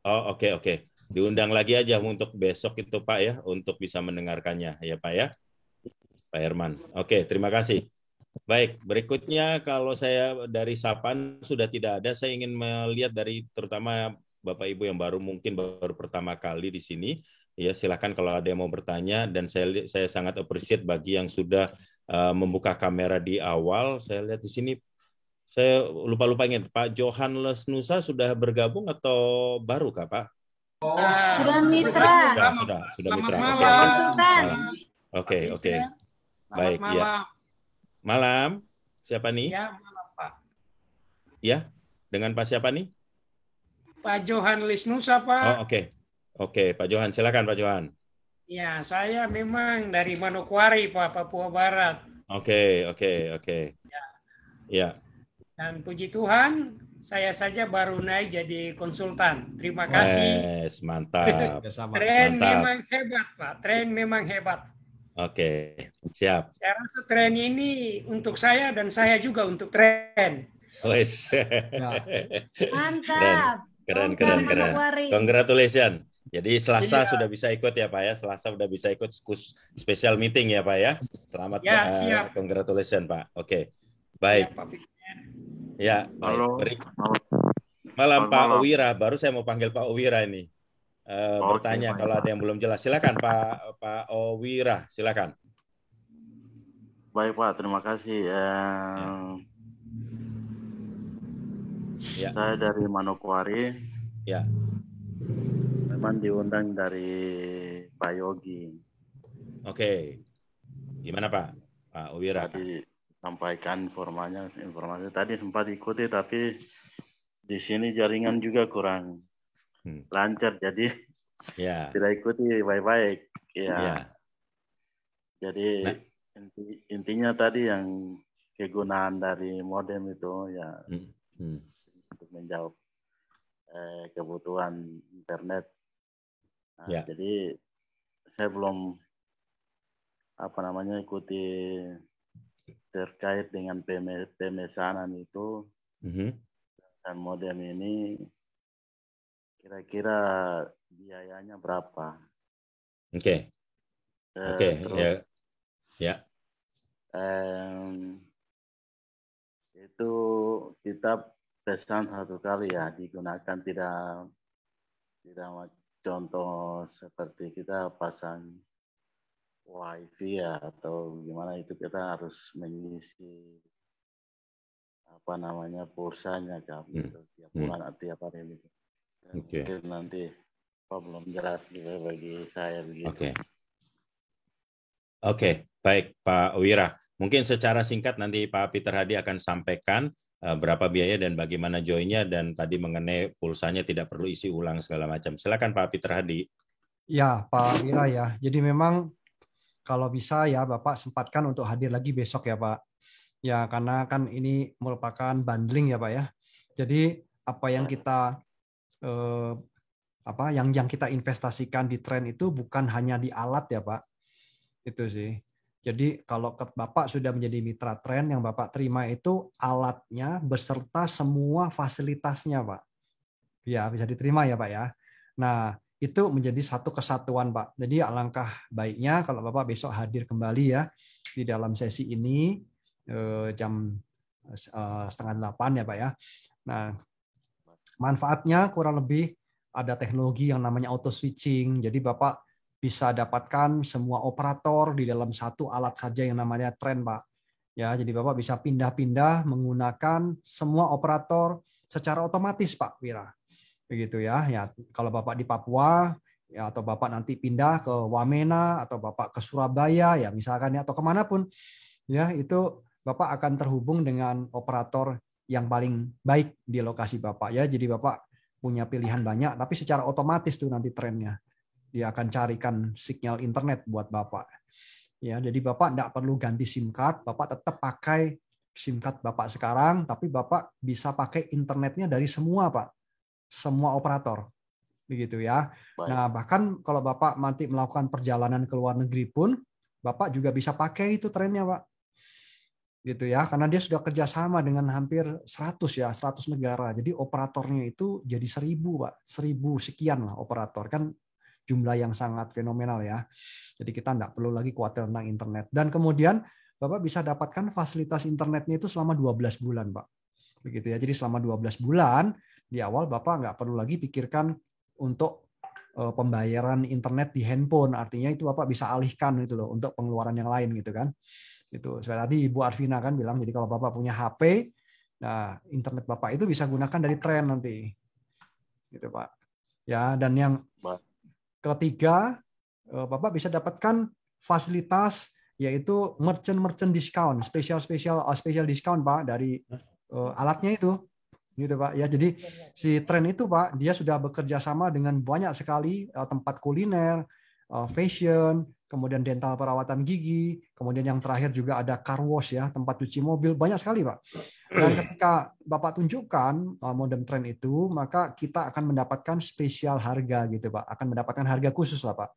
[SPEAKER 1] Oh oke. Diundang lagi aja untuk besok itu Pak ya, untuk bisa mendengarkannya ya Pak ya. Pak Herman. Oke, terima kasih. Baik, berikutnya kalau saya dari Sapan sudah tidak ada, saya ingin melihat dari terutama Bapak Ibu yang mungkin baru pertama kali di sini. Ya, silakan kalau ada yang mau bertanya dan saya sangat appreciate bagi yang sudah membuka kamera di awal. Saya lihat di sini saya lupa ingat Pak Johan Lesnusa sudah bergabung atau baru Kak Pak?
[SPEAKER 3] Sudah mitra.
[SPEAKER 1] Sudah mitra.
[SPEAKER 3] Konsultan.
[SPEAKER 1] Oke. Baik, Malam. Siapa nih?
[SPEAKER 10] Ya, malam Pak.
[SPEAKER 1] Ya, dengan Pak siapa nih?
[SPEAKER 10] Pak Johan Lisnusa, Pak.
[SPEAKER 1] Oh, oke, Pak Johan. Silakan Pak Johan.
[SPEAKER 10] Ya, saya memang dari Manokwari, Pak, Papua Barat.
[SPEAKER 1] Oke. Ya.
[SPEAKER 10] Dan puji Tuhan, saya saja baru naik jadi konsultan. Terima kasih.
[SPEAKER 1] Mantap.
[SPEAKER 10] Tren memang hebat, Pak. Tren memang hebat.
[SPEAKER 1] Oke, siap.
[SPEAKER 10] Saya rasa tren ini untuk saya dan saya juga untuk tren.
[SPEAKER 1] Wes.
[SPEAKER 3] Mantap.
[SPEAKER 1] Keren. Congratulations. Jadi Selasa sudah bisa ikut ya Pak ya. Selasa sudah bisa ikut special meeting ya Pak ya. Selamat
[SPEAKER 10] ya, siap.
[SPEAKER 1] Congratulations Pak. Oke. Baik. Ya, baik. Malam Pak Owira. Baru saya mau panggil Pak Owira ini. Bertanya kalau ada yang belum jelas. Silakan Pak Owira, silakan.
[SPEAKER 9] Baik Pak, terima kasih. Saya dari Manokwari.
[SPEAKER 1] Ya.
[SPEAKER 9] Memang diundang dari Pak Yogi.
[SPEAKER 1] Oke. Gimana Pak Owira?
[SPEAKER 9] Tadi sampaikan informasi. Tadi sempat ikuti tapi di sini jaringan juga kurang lancar, jadi tidak ikuti baik-baik. Jadi intinya tadi yang kegunaan dari modem itu untuk menjawab. kebutuhan internet. Nah, jadi saya belum ikuti terkait dengan pemesanan itu dan modem ini kira-kira biayanya berapa?
[SPEAKER 1] Oke.
[SPEAKER 9] Terus
[SPEAKER 1] ya.
[SPEAKER 9] Itu kita pesan satu kali ya, digunakan tidak contoh seperti kita pasang wifi ya atau gimana, itu kita harus mengisi pulsanya kan tiap bulan atau tiap hari gitu. Mungkin nanti belum jelas juga bagi saya begitu.
[SPEAKER 1] Oke, baik Pak Wira. Mungkin secara singkat nanti Pak Peter Hadi akan sampaikan berapa biaya dan bagaimana joinnya, dan tadi mengenai pulsanya tidak perlu isi ulang segala macam. Silakan Pak Peter Hadi.
[SPEAKER 4] Ya, Pak Wira ya. Jadi memang kalau bisa ya Bapak sempatkan untuk hadir lagi besok ya Pak. Ya, karena kan ini merupakan bundling ya Pak ya. Jadi apa yang kita yang kita investasikan di tren itu bukan hanya di alat ya Pak. Itu sih. Jadi kalau Bapak sudah menjadi mitra tren, yang Bapak terima itu alatnya beserta semua fasilitasnya Pak. Ya, bisa diterima ya Pak ya. Nah, itu menjadi satu kesatuan Pak. Jadi alangkah baiknya kalau Bapak besok hadir kembali ya di dalam sesi ini jam 7:30 ya Pak ya. Nah, manfaatnya kurang lebih ada teknologi yang namanya auto switching. Jadi Bapak bisa dapatkan semua operator di dalam satu alat saja yang namanya tren Pak. Ya, jadi Bapak bisa pindah-pindah menggunakan semua operator secara otomatis Pak Wira. Begitu ya. Ya, kalau Bapak di Papua ya, atau Bapak nanti pindah ke Wamena atau Bapak ke Surabaya ya misalkan ya, atau kemanapun ya, itu Bapak akan terhubung dengan operator yang paling baik di lokasi Bapak ya. Jadi Bapak punya pilihan banyak, tapi secara otomatis tuh nanti trennya dia akan carikan sinyal internet buat Bapak. Ya, jadi Bapak tidak perlu ganti SIM card, Bapak tetap pakai SIM card Bapak sekarang, tapi Bapak bisa pakai internetnya dari semua Pak, semua operator, begitu ya. Nah, bahkan kalau Bapak nanti melakukan perjalanan ke luar negeri pun, Bapak juga bisa pakai itu trennya Pak, gitu ya, karena dia sudah kerjasama dengan hampir 100 negara. Jadi operatornya itu jadi 1000 Pak, 1000 sekian lah operator, kan jumlah yang sangat fenomenal ya. Jadi kita tidak perlu lagi khawatir tentang internet. Dan kemudian Bapak bisa dapatkan fasilitas internetnya itu selama 12 bulan, Pak. Begitu ya. Jadi selama 12 bulan di awal Bapak nggak perlu lagi pikirkan untuk pembayaran internet di handphone. Artinya itu Bapak bisa alihkan itu loh untuk pengeluaran yang lain gitu kan. Itu tadi Ibu Arvina kan bilang, jadi kalau Bapak punya HP, nah internet Bapak itu bisa gunakan dari tren nanti. Gitu, Pak. Ya, dan yang ketiga, Bapak bisa dapatkan fasilitas yaitu merchant discount, special discount Pak dari alatnya itu, gitu Pak. Ya, jadi si tren itu Pak, dia sudah bekerja sama dengan banyak sekali tempat kuliner, fashion, kemudian dental perawatan gigi, kemudian yang terakhir juga ada car wash ya, tempat cuci mobil, banyak sekali Pak. Dan ketika Bapak tunjukkan modem tren itu, maka kita akan mendapatkan spesial harga gitu Pak, akan mendapatkan harga khusus lah Pak,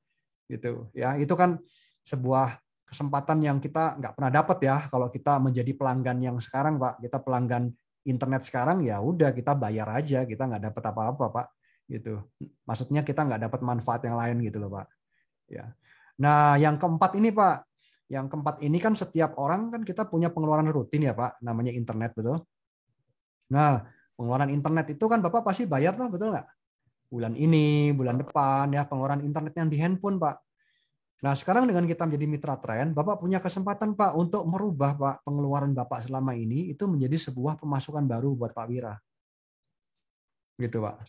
[SPEAKER 4] gitu ya. Itu kan sebuah kesempatan yang kita nggak pernah dapat ya kalau kita menjadi pelanggan yang sekarang Pak. Kita pelanggan internet sekarang ya udah kita bayar aja, kita nggak dapat apa-apa Pak, gitu. Maksudnya kita nggak dapat manfaat yang lain gitu loh Pak. Ya. Nah yang keempat ini Pak. Yang keempat ini kan setiap orang kan kita punya pengeluaran rutin ya Pak, namanya internet, betul? Nah, pengeluaran internet itu kan Bapak pasti bayar tuh, betul nggak? Bulan ini, bulan depan, ya pengeluaran internet yang di handphone Pak. Nah, sekarang dengan kita menjadi mitra tren, Bapak punya kesempatan Pak untuk merubah Pak pengeluaran Bapak selama ini itu menjadi sebuah pemasukan baru buat Pak Wira. Gitu Pak.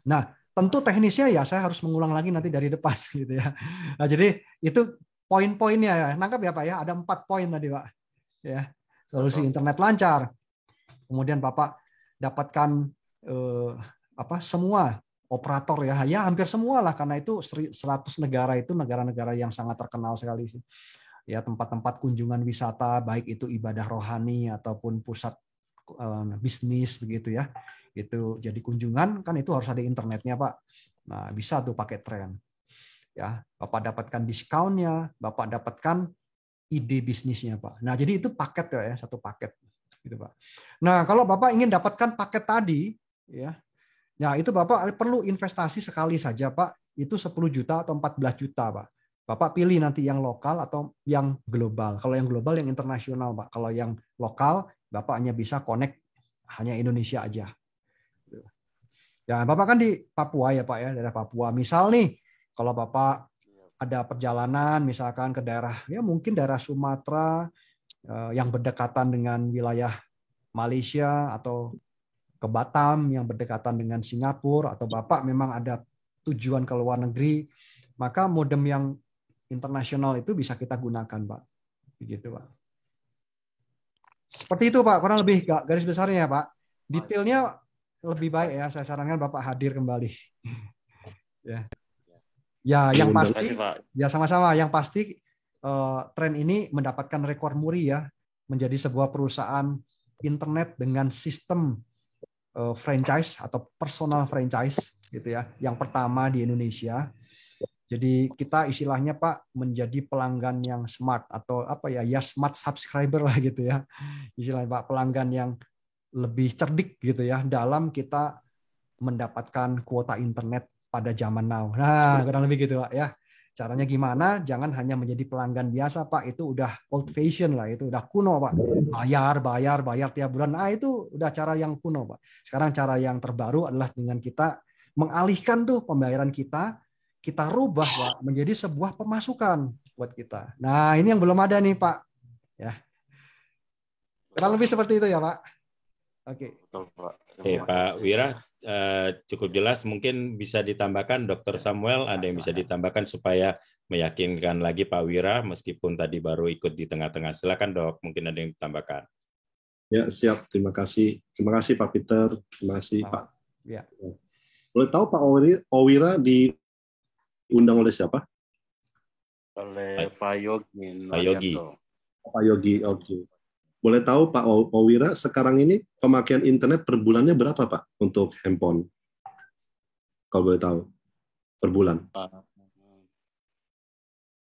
[SPEAKER 4] Nah, tentu teknisnya ya saya harus mengulang lagi nanti dari depan gitu ya. Nah, jadi itu poin-poinnya ya, nangkap ya Pak ya, ada 4 poin tadi Pak. Ya, solusi internet lancar. Kemudian Bapak dapatkan semua operator ya hampir semua lah, karena itu 100 negara itu negara-negara yang sangat terkenal sekali sih. Ya, tempat-tempat kunjungan wisata baik itu ibadah rohani ataupun pusat bisnis begitu ya. Itu jadi kunjungan kan itu harus ada internetnya Pak. Nah, bisa tuh pakai Trend. Ya, Bapak dapatkan diskonnya, Bapak dapatkan ide bisnisnya Pak. Nah, jadi itu paket ya, satu paket gitu Pak. Nah, kalau Bapak ingin dapatkan paket tadi ya. Ya, itu Bapak perlu investasi sekali saja Pak. Itu 10 juta atau 14 juta Pak. Bapak pilih nanti yang lokal atau yang global. Kalau yang global yang internasional Pak. Kalau yang lokal Bapak hanya bisa connect hanya Indonesia aja. Ya, Bapak kan di Papua ya Pak ya, daerah Papua. Misal nih, kalau Bapak ada perjalanan misalkan ke daerah, ya mungkin daerah Sumatera yang berdekatan dengan wilayah Malaysia atau ke Batam yang berdekatan dengan Singapura, atau Bapak memang ada tujuan ke luar negeri, maka modem yang internasional itu bisa kita gunakan Pak. Begitu Pak. Seperti itu Pak, kurang lebih garis besarnya ya Pak. Detailnya lebih baik ya, saya sarankan Bapak hadir kembali. Ya, ya yang pasti, ya sama-sama. Yang pasti Trend ini mendapatkan rekor muri ya, menjadi sebuah perusahaan internet dengan sistem franchise atau personal franchise gitu ya, yang pertama di Indonesia. Jadi kita istilahnya Pak menjadi pelanggan yang smart atau apa ya, ya smart subscriber lah gitu ya, istilahnya Pak, pelanggan yang lebih cerdik gitu ya dalam kita mendapatkan kuota internet pada zaman now. Nah, kurang lebih gitu Pak ya. Caranya gimana? Jangan hanya menjadi pelanggan biasa Pak, itu udah old fashion lah, itu udah kuno Pak. Bayar tiap bulan. Nah, itu udah cara yang kuno Pak. Sekarang cara yang terbaru adalah dengan kita mengalihkan tuh pembayaran kita rubah Pak menjadi sebuah pemasukan buat kita. Nah, ini yang belum ada nih Pak. Ya. Kurang lebih seperti itu ya Pak. Oke.
[SPEAKER 1] Oke, Pak Wira, cukup jelas. Mungkin bisa ditambahkan, Dr. Samuel, ada yang bisa ditambahkan supaya meyakinkan lagi Pak Wira, meskipun tadi baru ikut di tengah-tengah. Silakan Dok, mungkin ada yang ditambahkan.
[SPEAKER 6] Ya, siap. Terima kasih. Terima kasih Pak Peter. Terima kasih Pak.
[SPEAKER 4] Ya.
[SPEAKER 6] Boleh tahu Pak Wira diundang oleh siapa?
[SPEAKER 9] Oleh Pak Yogi.
[SPEAKER 1] Pak Yogi.
[SPEAKER 6] Pak Yogi, oke. Boleh tahu Pak Wira, sekarang ini pemakaian internet per bulannya berapa Pak untuk handphone? Kalau boleh tahu, per bulan.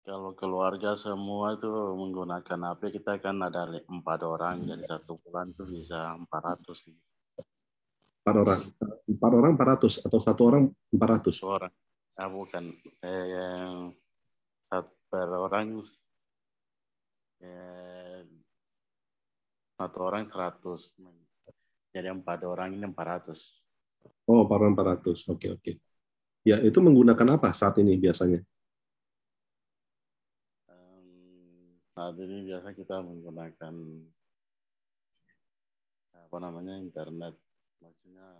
[SPEAKER 9] Kalau keluarga semua itu menggunakan HP, kita kan ada 4 orang, jadi 1 bulan itu bisa 400.
[SPEAKER 6] 4 orang? 4 orang 400 atau 1 orang 400?
[SPEAKER 9] 1 orang. Nah, bukan. Yang per orang 1 orang 100. Jadi 4 orang ini 400.
[SPEAKER 6] Oh, 4 orang 400. Oke. Ya, itu menggunakan apa saat ini biasanya?
[SPEAKER 9] Saat ini biasa kita menggunakan internet, maksudnya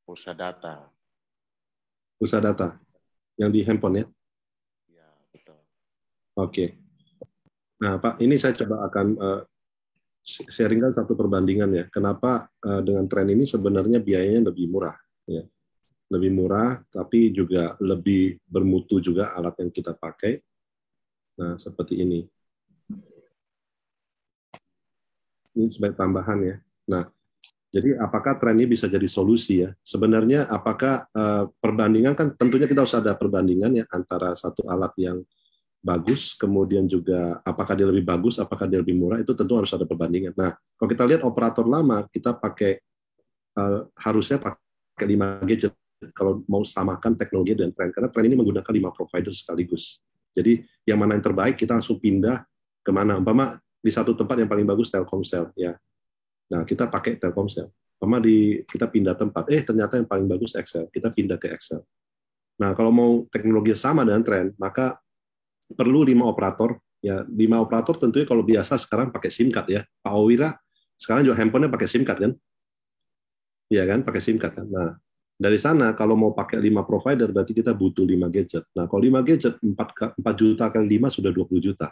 [SPEAKER 9] pulsa data.
[SPEAKER 6] Pulsa data yang di handphone ya?
[SPEAKER 9] Ya, betul.
[SPEAKER 6] Oke. Nah, Pak, ini saya coba akan sharingkan satu perbandingan ya. Kenapa dengan Trend ini sebenarnya biayanya lebih murah ya. Lebih murah, tapi juga lebih bermutu juga alat yang kita pakai. Nah, seperti ini. Ini sebagai tambahan ya. Nah, jadi apakah Trend ini bisa jadi solusi ya? Sebenarnya apakah perbandingan, kan tentunya kita harus ada perbandingan ya antara satu alat yang bagus, kemudian juga apakah dia lebih bagus, apakah dia lebih murah, itu tentu harus ada perbandingan. Nah, kalau kita lihat operator lama, kita pakai harusnya pakai 5 gadget kalau mau samakan teknologi dan Trend, karena Trend ini menggunakan 5 provider sekaligus. Jadi yang mana yang terbaik kita langsung pindah kemana. Umpama di satu tempat yang paling bagus Telkomsel ya. Nah, kita pakai Telkomsel. Umpama kita pindah tempat, ternyata yang paling bagus Excel, kita pindah ke Excel. Nah, kalau mau teknologi sama dengan Trend, maka perlu 5 operator. Ya, 5 operator tentunya kalau biasa sekarang pakai SIM card ya. Pak Wira sekarang juga handphonenya pakai SIM card kan? Iya kan, pakai SIM card kan. Nah, dari sana kalau mau pakai 5 provider berarti kita butuh 5 gadget. Nah, kalau 5 gadget 4 juta kali 5 sudah 20 juta.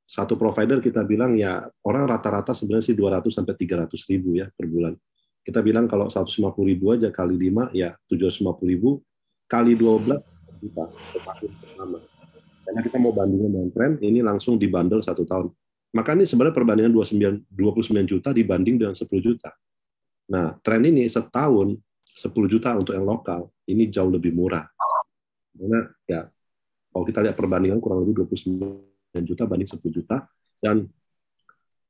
[SPEAKER 6] Satu provider kita bilang ya orang rata-rata sebenarnya sih 200 sampai 300 ribu ya per bulan. Kita bilang kalau 150 ribu aja kali 5 ya 750 ribu kali 12 juta setahun pertama. Karena kita mau bandingin dengan Trend, ini langsung dibundle 1 tahun. Maka ini sebenarnya perbandingan 29 juta dibanding dengan 10 juta. Nah, tren ini setahun 10 juta untuk yang lokal, ini jauh lebih murah. Karena ya, kalau kita lihat perbandingan kurang lebih 29 juta banding 10 juta, dan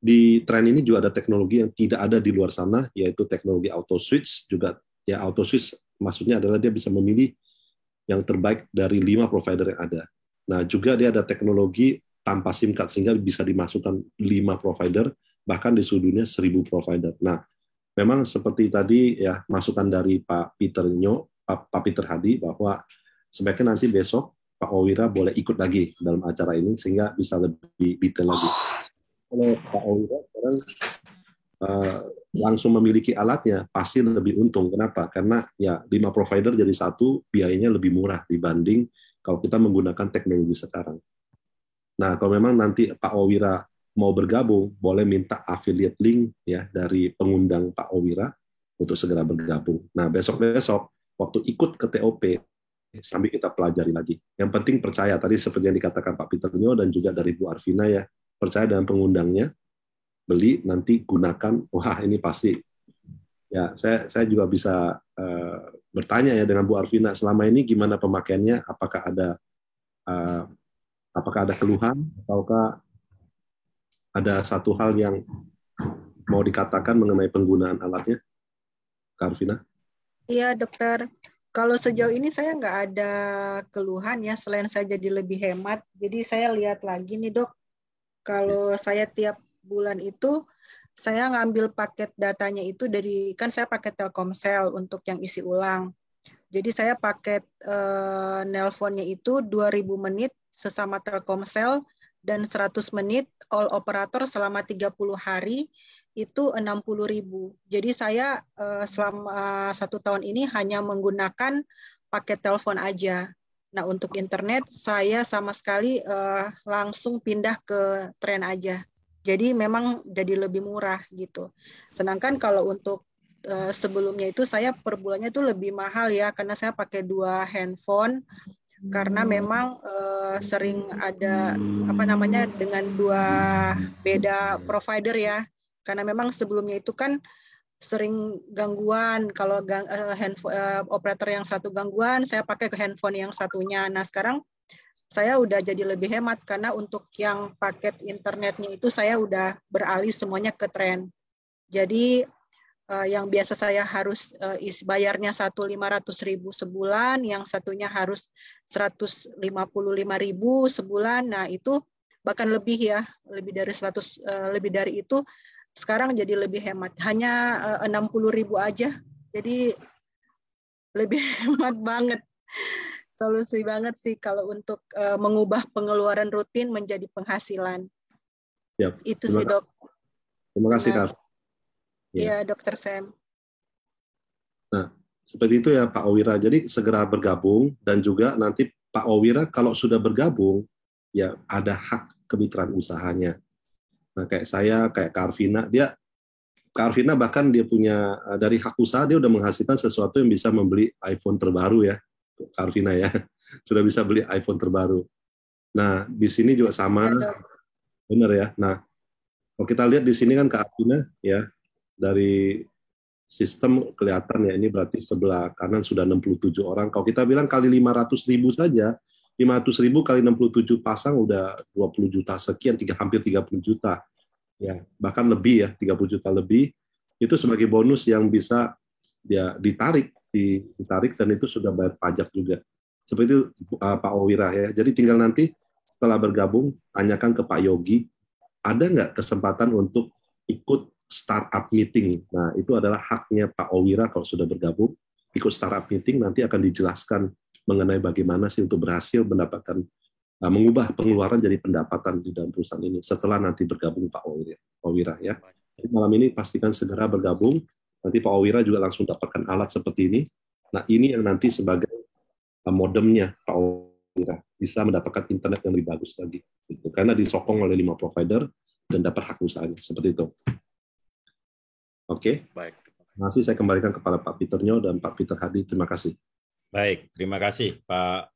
[SPEAKER 6] di tren ini juga ada teknologi yang tidak ada di luar sana, yaitu teknologi auto switch. Juga ya, auto switch maksudnya adalah dia bisa memilih yang terbaik dari 5 provider yang ada. Nah, juga dia ada teknologi tanpa SIM card, sehingga bisa dimasukkan 5 provider, bahkan di seluruh dunia 1000 provider. Nah, memang seperti tadi ya, masukan dari Pak Peter Hadi, bahwa sebaiknya nanti besok Pak Owira boleh ikut lagi dalam acara ini, sehingga bisa lebih detail lagi. Kalau Pak Owira sekarang langsung memiliki alatnya, pasti lebih untung. Kenapa? Karena ya 5 provider jadi satu, biayanya lebih murah dibanding kalau kita menggunakan teknologi sekarang. Nah, kalau memang nanti Pak Owira mau bergabung, boleh minta affiliate link ya dari pengundang Pak Owira untuk segera bergabung. Nah, besok-besok waktu ikut ke TOP, sambil kita pelajari lagi. Yang penting percaya, tadi seperti yang dikatakan Pak Peternya dan juga dari Bu Arvina ya, percaya dengan pengundangnya, beli, nanti gunakan, wah ini pasti. Ya, saya juga bisa bertanya ya dengan Bu Arvina, selama ini gimana pemakaiannya, apakah ada keluhan, ataukah ada satu hal yang mau dikatakan mengenai penggunaan alatnya, Kak Arvina?
[SPEAKER 5] Iya, dokter. Kalau sejauh ini saya nggak ada keluhan ya, selain saya jadi lebih hemat. Jadi saya lihat lagi nih dok, kalau saya tiap bulan itu, saya ngambil paket datanya itu dari, kan saya pakai Telkomsel untuk yang isi ulang. Jadi saya paket nelponnya itu 2000 menit sesama Telkomsel, dan 100 menit all operator selama 30 hari, itu 60.000. Jadi saya selama 1 tahun ini hanya menggunakan paket telepon aja. Nah, untuk internet saya sama sekali langsung pindah ke tren aja. Jadi memang jadi lebih murah gitu. Sedangkan kalau untuk sebelumnya itu saya per bulannya itu lebih mahal ya, karena saya pakai 2 handphone. Karena memang sering ada dengan 2 beda provider ya. Karena memang sebelumnya itu kan sering gangguan, kalau operator yang satu gangguan, saya pakai ke handphone yang satunya. Nah sekarang saya udah jadi lebih hemat, karena untuk yang paket internetnya itu saya udah beralih semuanya ke tren. Jadi yang biasa saya harus bayarnya 500.000 sebulan, yang satunya harus 155.000 sebulan. Nah itu bahkan lebih ya, lebih dari itu. Sekarang jadi lebih hemat, hanya 60.000 aja, jadi lebih hemat banget. Solusi banget sih kalau untuk mengubah pengeluaran rutin menjadi penghasilan.
[SPEAKER 6] Yep.
[SPEAKER 5] Itu sih dok.
[SPEAKER 6] Terima kasih Kak.
[SPEAKER 5] Iya dokter Sam.
[SPEAKER 6] Nah seperti itu ya Pak Owira. Jadi segera bergabung, dan juga nanti Pak Owira kalau sudah bergabung ya ada hak kemitraan usahanya. Nah, kayak saya, kayak Kak Arvina bahkan dia punya, dari hak usaha dia udah menghasilkan sesuatu yang bisa membeli iPhone terbaru ya, Kak Arvina ya, sudah bisa beli iPhone terbaru. Nah, di sini juga sama, benar ya. Nah, kalau kita lihat di sini kan Kak Arvina ya, dari sistem kelihatan ya, ini berarti sebelah kanan sudah 67 orang. Kalau kita bilang kali 500.000 saja, 500.000 kali 67 pasang udah 20 juta sekian, hampir 30 juta. Ya, bahkan lebih ya, 30 juta lebih. Itu sebagai bonus yang bisa dia ditarik, dan itu sudah bayar pajak juga. Seperti itu Pak Owira ya. Jadi tinggal nanti setelah bergabung, tanyakan ke Pak Yogi, ada nggak kesempatan untuk ikut startup meeting? Nah, itu adalah haknya Pak Owira kalau sudah bergabung. Ikut startup meeting nanti akan dijelaskan mengenai bagaimana sih untuk berhasil mendapatkan, mengubah pengeluaran jadi pendapatan di dalam perusahaan ini setelah nanti bergabung Pak Owira ya. Jadi malam ini pastikan segera bergabung, nanti Pak Owira juga langsung dapatkan alat seperti ini. Nah ini yang nanti sebagai modemnya Pak Owira, bisa mendapatkan internet yang lebih bagus lagi. Gitu. Karena disokong oleh 5 provider dan dapat hak usahanya, seperti itu. Oke?
[SPEAKER 1] Baik.
[SPEAKER 6] Terima kasih, saya kembalikan kepada Pak Peternya dan Pak Peter Hadi. Terima kasih.
[SPEAKER 1] Baik, terima kasih Pak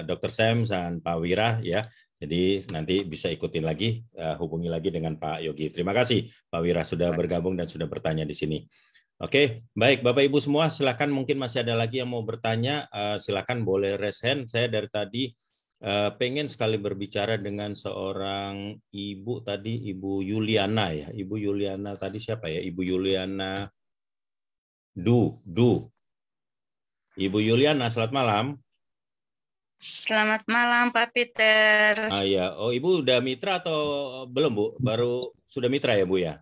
[SPEAKER 1] Dr. Sam dan Pak Wira ya. Jadi nanti bisa ikutin lagi, hubungi lagi dengan Pak Yogi. Terima kasih Pak Wira sudah bergabung dan sudah bertanya di sini. Oke, baik Bapak Ibu semua, silakan mungkin masih ada lagi yang mau bertanya, silakan boleh raise hand. Saya dari tadi pengen sekali berbicara dengan seorang ibu tadi, Ibu Yuliana ya. Ibu Yuliana tadi siapa ya? Ibu Yuliana Du. Ibu Yuliana, selamat malam.
[SPEAKER 11] Selamat malam Pak Peter.
[SPEAKER 1] Ya. Oh, Ibu udah mitra atau belum, Bu? Baru sudah mitra ya, Bu ya?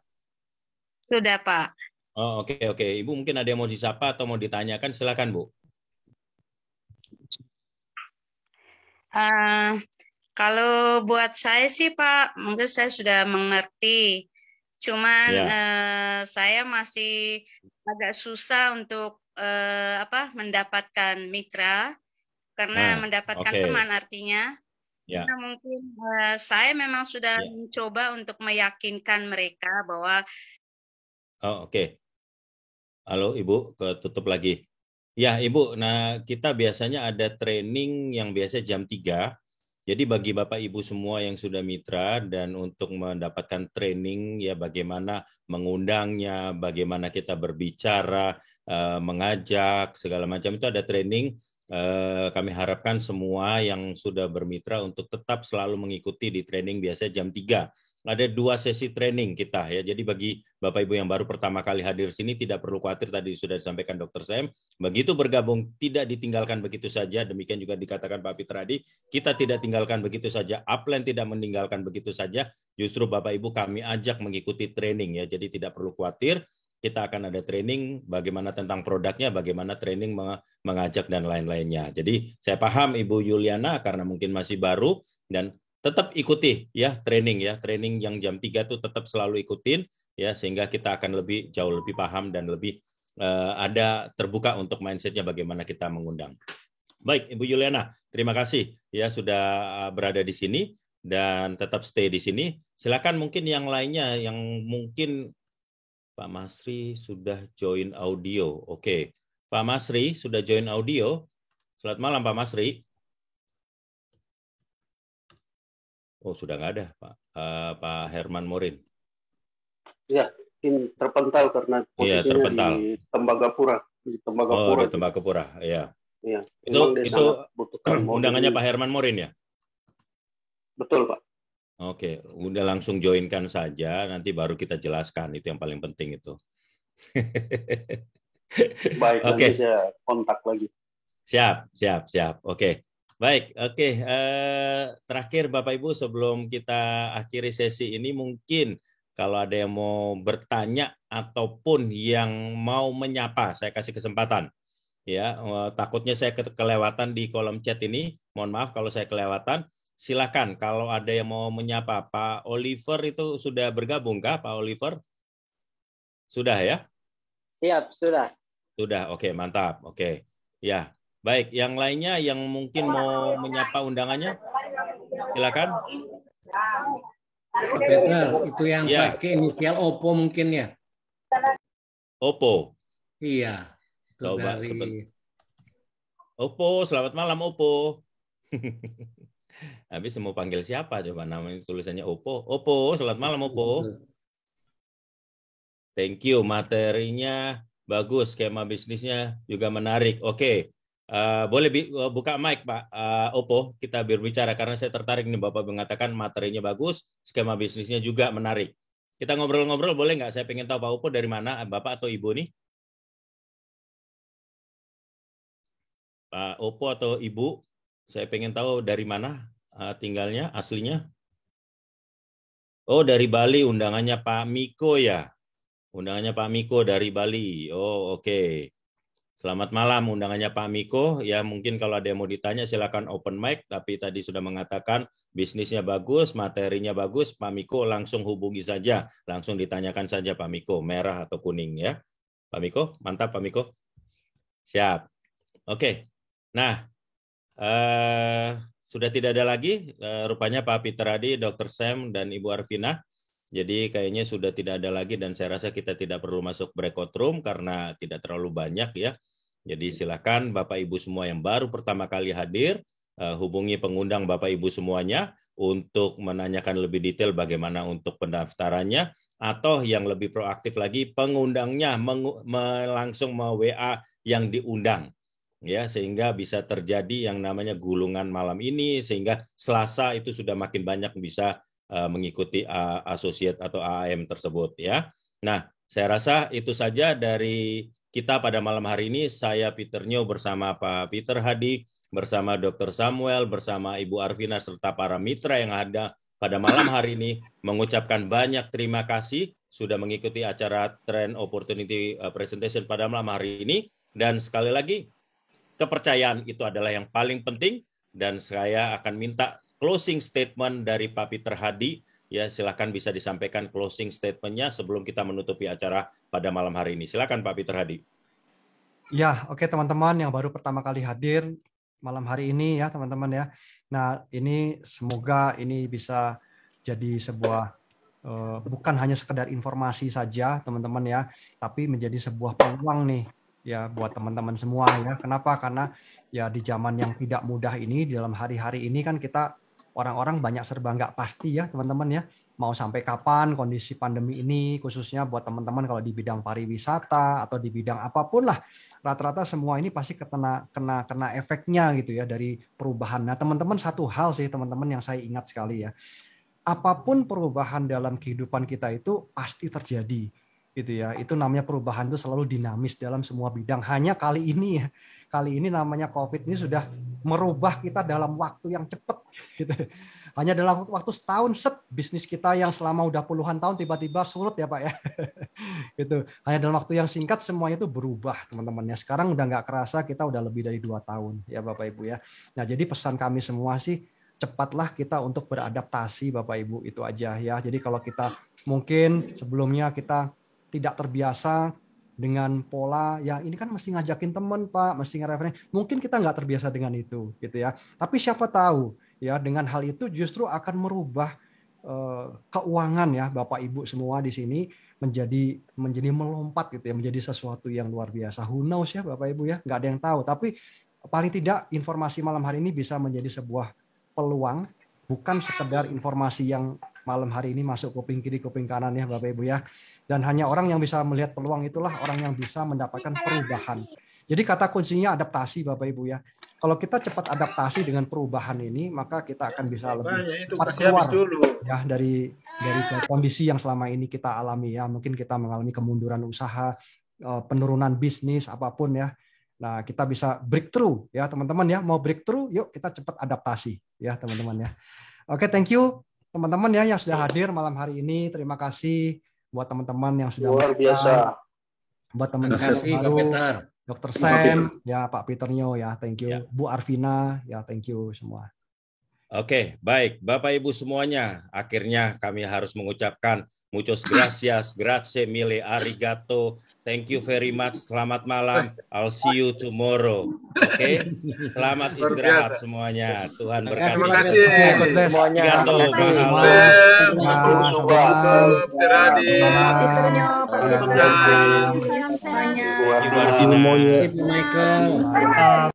[SPEAKER 11] Sudah, Pak.
[SPEAKER 1] Oh, oke. Ibu mungkin ada yang mau disapa atau mau ditanyakan, silakan, Bu.
[SPEAKER 11] Kalau buat saya sih, Pak, mungkin saya sudah mengerti. Cuman saya masih agak susah untuk mendapatkan mitra. Karena mendapatkan teman artinya, karena mungkin saya memang sudah mencoba untuk meyakinkan mereka bahwa.
[SPEAKER 1] Oke. Halo Ibu, ketutup lagi. Ya Ibu, nah kita biasanya ada training yang biasa jam 3. Jadi bagi Bapak Ibu semua yang sudah mitra dan untuk mendapatkan training ya bagaimana mengundangnya, bagaimana kita berbicara, mengajak, segala macam itu ada training. Kami harapkan semua yang sudah bermitra untuk tetap selalu mengikuti di training biasa jam 3. Ada 2 sesi training kita ya. Jadi bagi Bapak Ibu yang baru pertama kali hadir sini tidak perlu khawatir, tadi sudah disampaikan Dr. Sam. Begitu bergabung tidak ditinggalkan begitu saja. Demikian juga dikatakan Pak Peter tadi, kita tidak tinggalkan begitu saja. Upline tidak meninggalkan begitu saja. Justru Bapak Ibu kami ajak mengikuti training ya. Jadi tidak perlu khawatir. Kita akan ada training bagaimana tentang produknya, bagaimana training mengajak dan lain-lainnya. Jadi saya paham Ibu Yuliana karena mungkin masih baru dan tetap ikuti ya training yang jam 3 itu tetap selalu ikutin ya sehingga kita akan jauh lebih paham dan lebih ada terbuka untuk mindsetnya bagaimana kita mengundang. Baik Ibu Yuliana, terima kasih ya sudah berada di sini dan tetap stay di sini. Silakan mungkin yang lainnya yang mungkin Pak Masri sudah join audio. Oke. Pak Masri sudah join audio. Selamat malam Pak Masri. Oh, sudah nggak ada Pak Herman Morin.
[SPEAKER 12] Ya, ini terpental karena posisinya di Tembagapura. Di
[SPEAKER 1] Tembagapura, ya.
[SPEAKER 12] Iya.
[SPEAKER 1] Itu undangannya Pak Herman Morin ya?
[SPEAKER 12] Betul, Pak.
[SPEAKER 1] Oke, udah langsung joinkan saja, nanti baru kita jelaskan, itu yang paling penting itu.
[SPEAKER 12] Baik, nanti saya kontak lagi.
[SPEAKER 1] Siap. Oke. Baik, terakhir Bapak Ibu sebelum kita akhiri sesi ini mungkin kalau ada yang mau bertanya ataupun yang mau menyapa, saya kasih kesempatan. Ya, takutnya saya kelewatan di kolom chat ini, mohon maaf kalau saya kelewatan. Silakan kalau ada yang mau menyapa. Pak Oliver itu sudah bergabung kah Pak Oliver? Sudah ya?
[SPEAKER 2] Siap, sudah.
[SPEAKER 1] Sudah, oke, mantap. Oke. Ya, baik. Yang lainnya yang mungkin mau menyapa undangannya? Silakan.
[SPEAKER 8] Peter, itu yang pakai inisial Oppo mungkin ya?
[SPEAKER 1] Oppo?
[SPEAKER 8] Iya.
[SPEAKER 1] Coba Oppo, selamat malam Oppo. Habis mau panggil siapa coba, namanya tulisannya Oppo. Oppo, selamat malam Oppo. Thank you, materinya bagus, skema bisnisnya juga menarik. Oke, boleh buka mic Pak Oppo, kita berbicara karena saya tertarik nih Bapak mengatakan materinya bagus, skema bisnisnya juga menarik. Kita ngobrol-ngobrol boleh nggak? Saya pengen tahu Pak Oppo dari mana, Bapak atau Ibu nih? Pak Oppo atau Ibu? Saya pengen tahu dari mana tinggalnya, aslinya. Oh, dari Bali, undangannya Pak Miko ya. Undangannya Pak Miko dari Bali. Oh, oke. Selamat malam, undangannya Pak Miko. Ya, mungkin kalau ada yang mau ditanya silakan open mic, tapi tadi sudah mengatakan bisnisnya bagus, materinya bagus, Pak Miko langsung hubungi saja, langsung ditanyakan saja Pak Miko, merah atau kuning ya. Pak Miko, mantap Pak Miko. Siap. Oke. Nah, sudah tidak ada lagi, rupanya Pak Peter Hadi, Dr. Sam, dan Ibu Arvina. Jadi kayaknya sudah tidak ada lagi dan saya rasa kita tidak perlu masuk breakout room karena tidak terlalu banyak ya. Jadi silakan Bapak Ibu semua yang baru pertama kali hadir, hubungi pengundang Bapak Ibu semuanya untuk menanyakan lebih detail bagaimana untuk pendaftarannya, atau yang lebih proaktif lagi pengundangnya langsung WA yang diundang, ya, sehingga bisa terjadi yang namanya gulungan malam ini, sehingga Selasa itu sudah makin banyak bisa mengikuti associate atau AAM tersebut, ya. Nah, saya rasa itu saja dari kita pada malam hari ini. Saya Peter Nyo bersama Pak Peter Hadi, bersama Dr. Samuel, bersama Ibu Arvina, serta para mitra yang ada pada malam hari ini mengucapkan banyak terima kasih sudah mengikuti acara Trend Opportunity Presentation pada malam hari ini. Dan sekali lagi, kepercayaan itu adalah yang paling penting, dan saya akan minta closing statement dari Pak Peter Hadi. Ya, silakan bisa disampaikan closing statement-nya sebelum kita menutupi acara pada malam hari ini. Silakan Pak Peter Hadi.
[SPEAKER 4] Ya, oke teman-teman yang baru pertama kali hadir malam hari ini ya teman-teman ya. Nah, ini semoga ini bisa jadi sebuah bukan hanya sekedar informasi saja teman-teman ya, tapi menjadi sebuah peluang nih ya buat teman-teman semua ya. Kenapa? Karena ya di zaman yang tidak mudah ini, di dalam hari-hari ini kan kita orang-orang banyak serba nggak pasti ya teman-teman ya. Mau sampai kapan kondisi pandemi ini, khususnya buat teman-teman kalau di bidang pariwisata atau di bidang apapun lah, rata-rata semua ini pasti kena efeknya gitu ya dari perubahan. Nah teman-teman, satu hal sih teman-teman yang saya ingat sekali ya, apapun perubahan dalam kehidupan kita itu pasti terjadi gitu ya. Itu namanya perubahan itu selalu dinamis dalam semua bidang. Hanya kali ini namanya COVID ini sudah merubah kita dalam waktu yang cepat gitu. Hanya dalam waktu setahun bisnis kita yang selama udah puluhan tahun tiba-tiba surut ya Pak ya. Gitu. Hanya dalam waktu yang singkat semuanya itu berubah teman-teman ya. Sekarang udah nggak kerasa kita udah lebih dari 2 tahun ya Bapak Ibu ya. Nah jadi pesan kami semua sih, cepatlah kita untuk beradaptasi Bapak Ibu, itu aja ya. Jadi kalau kita mungkin sebelumnya kita tidak terbiasa dengan pola, ya ini kan mesti ngajakin teman Pak, mesti nge-referensi. Mungkin kita nggak terbiasa dengan itu, gitu ya. Tapi siapa tahu, ya dengan hal itu justru akan merubah keuangan ya Bapak Ibu semua di sini menjadi melompat gitu ya, menjadi sesuatu yang luar biasa. Who knows ya Bapak Ibu ya, nggak ada yang tahu. Tapi paling tidak informasi malam hari ini bisa menjadi sebuah peluang, bukan sekedar informasi yang malam hari ini masuk kuping kiri, kuping kanan ya Bapak Ibu ya. Dan hanya orang yang bisa melihat peluang itulah orang yang bisa mendapatkan perubahan. Jadi kata kuncinya adaptasi Bapak Ibu ya. Kalau kita cepat adaptasi dengan perubahan ini, maka kita akan bisa lebih cepat keluar ya dari kondisi yang selama ini kita alami ya. Mungkin kita mengalami kemunduran usaha, penurunan bisnis, apapun ya. Nah, kita bisa breakthrough ya teman-teman ya. Mau breakthrough, yuk kita cepat adaptasi ya teman-teman ya. Oke, thank you teman-teman ya yang sudah hadir malam hari ini. Terima kasih buat teman-teman yang sudah
[SPEAKER 12] luar biasa.
[SPEAKER 4] Buat teman-teman baru, Dr. Sam, ya Pak Peter Nyo ya, thank you. Ya. Bu Arvina, ya thank you semua.
[SPEAKER 1] Oke, baik Bapak Ibu semuanya, akhirnya kami harus mengucapkan muchas gracias, grazie mille, arigato, thank you very much, selamat malam, I'll see you tomorrow. Oke, selamat istirahat semuanya, Tuhan berkati.
[SPEAKER 13] Terima kasih
[SPEAKER 12] semuanya.
[SPEAKER 5] Salam semuanya.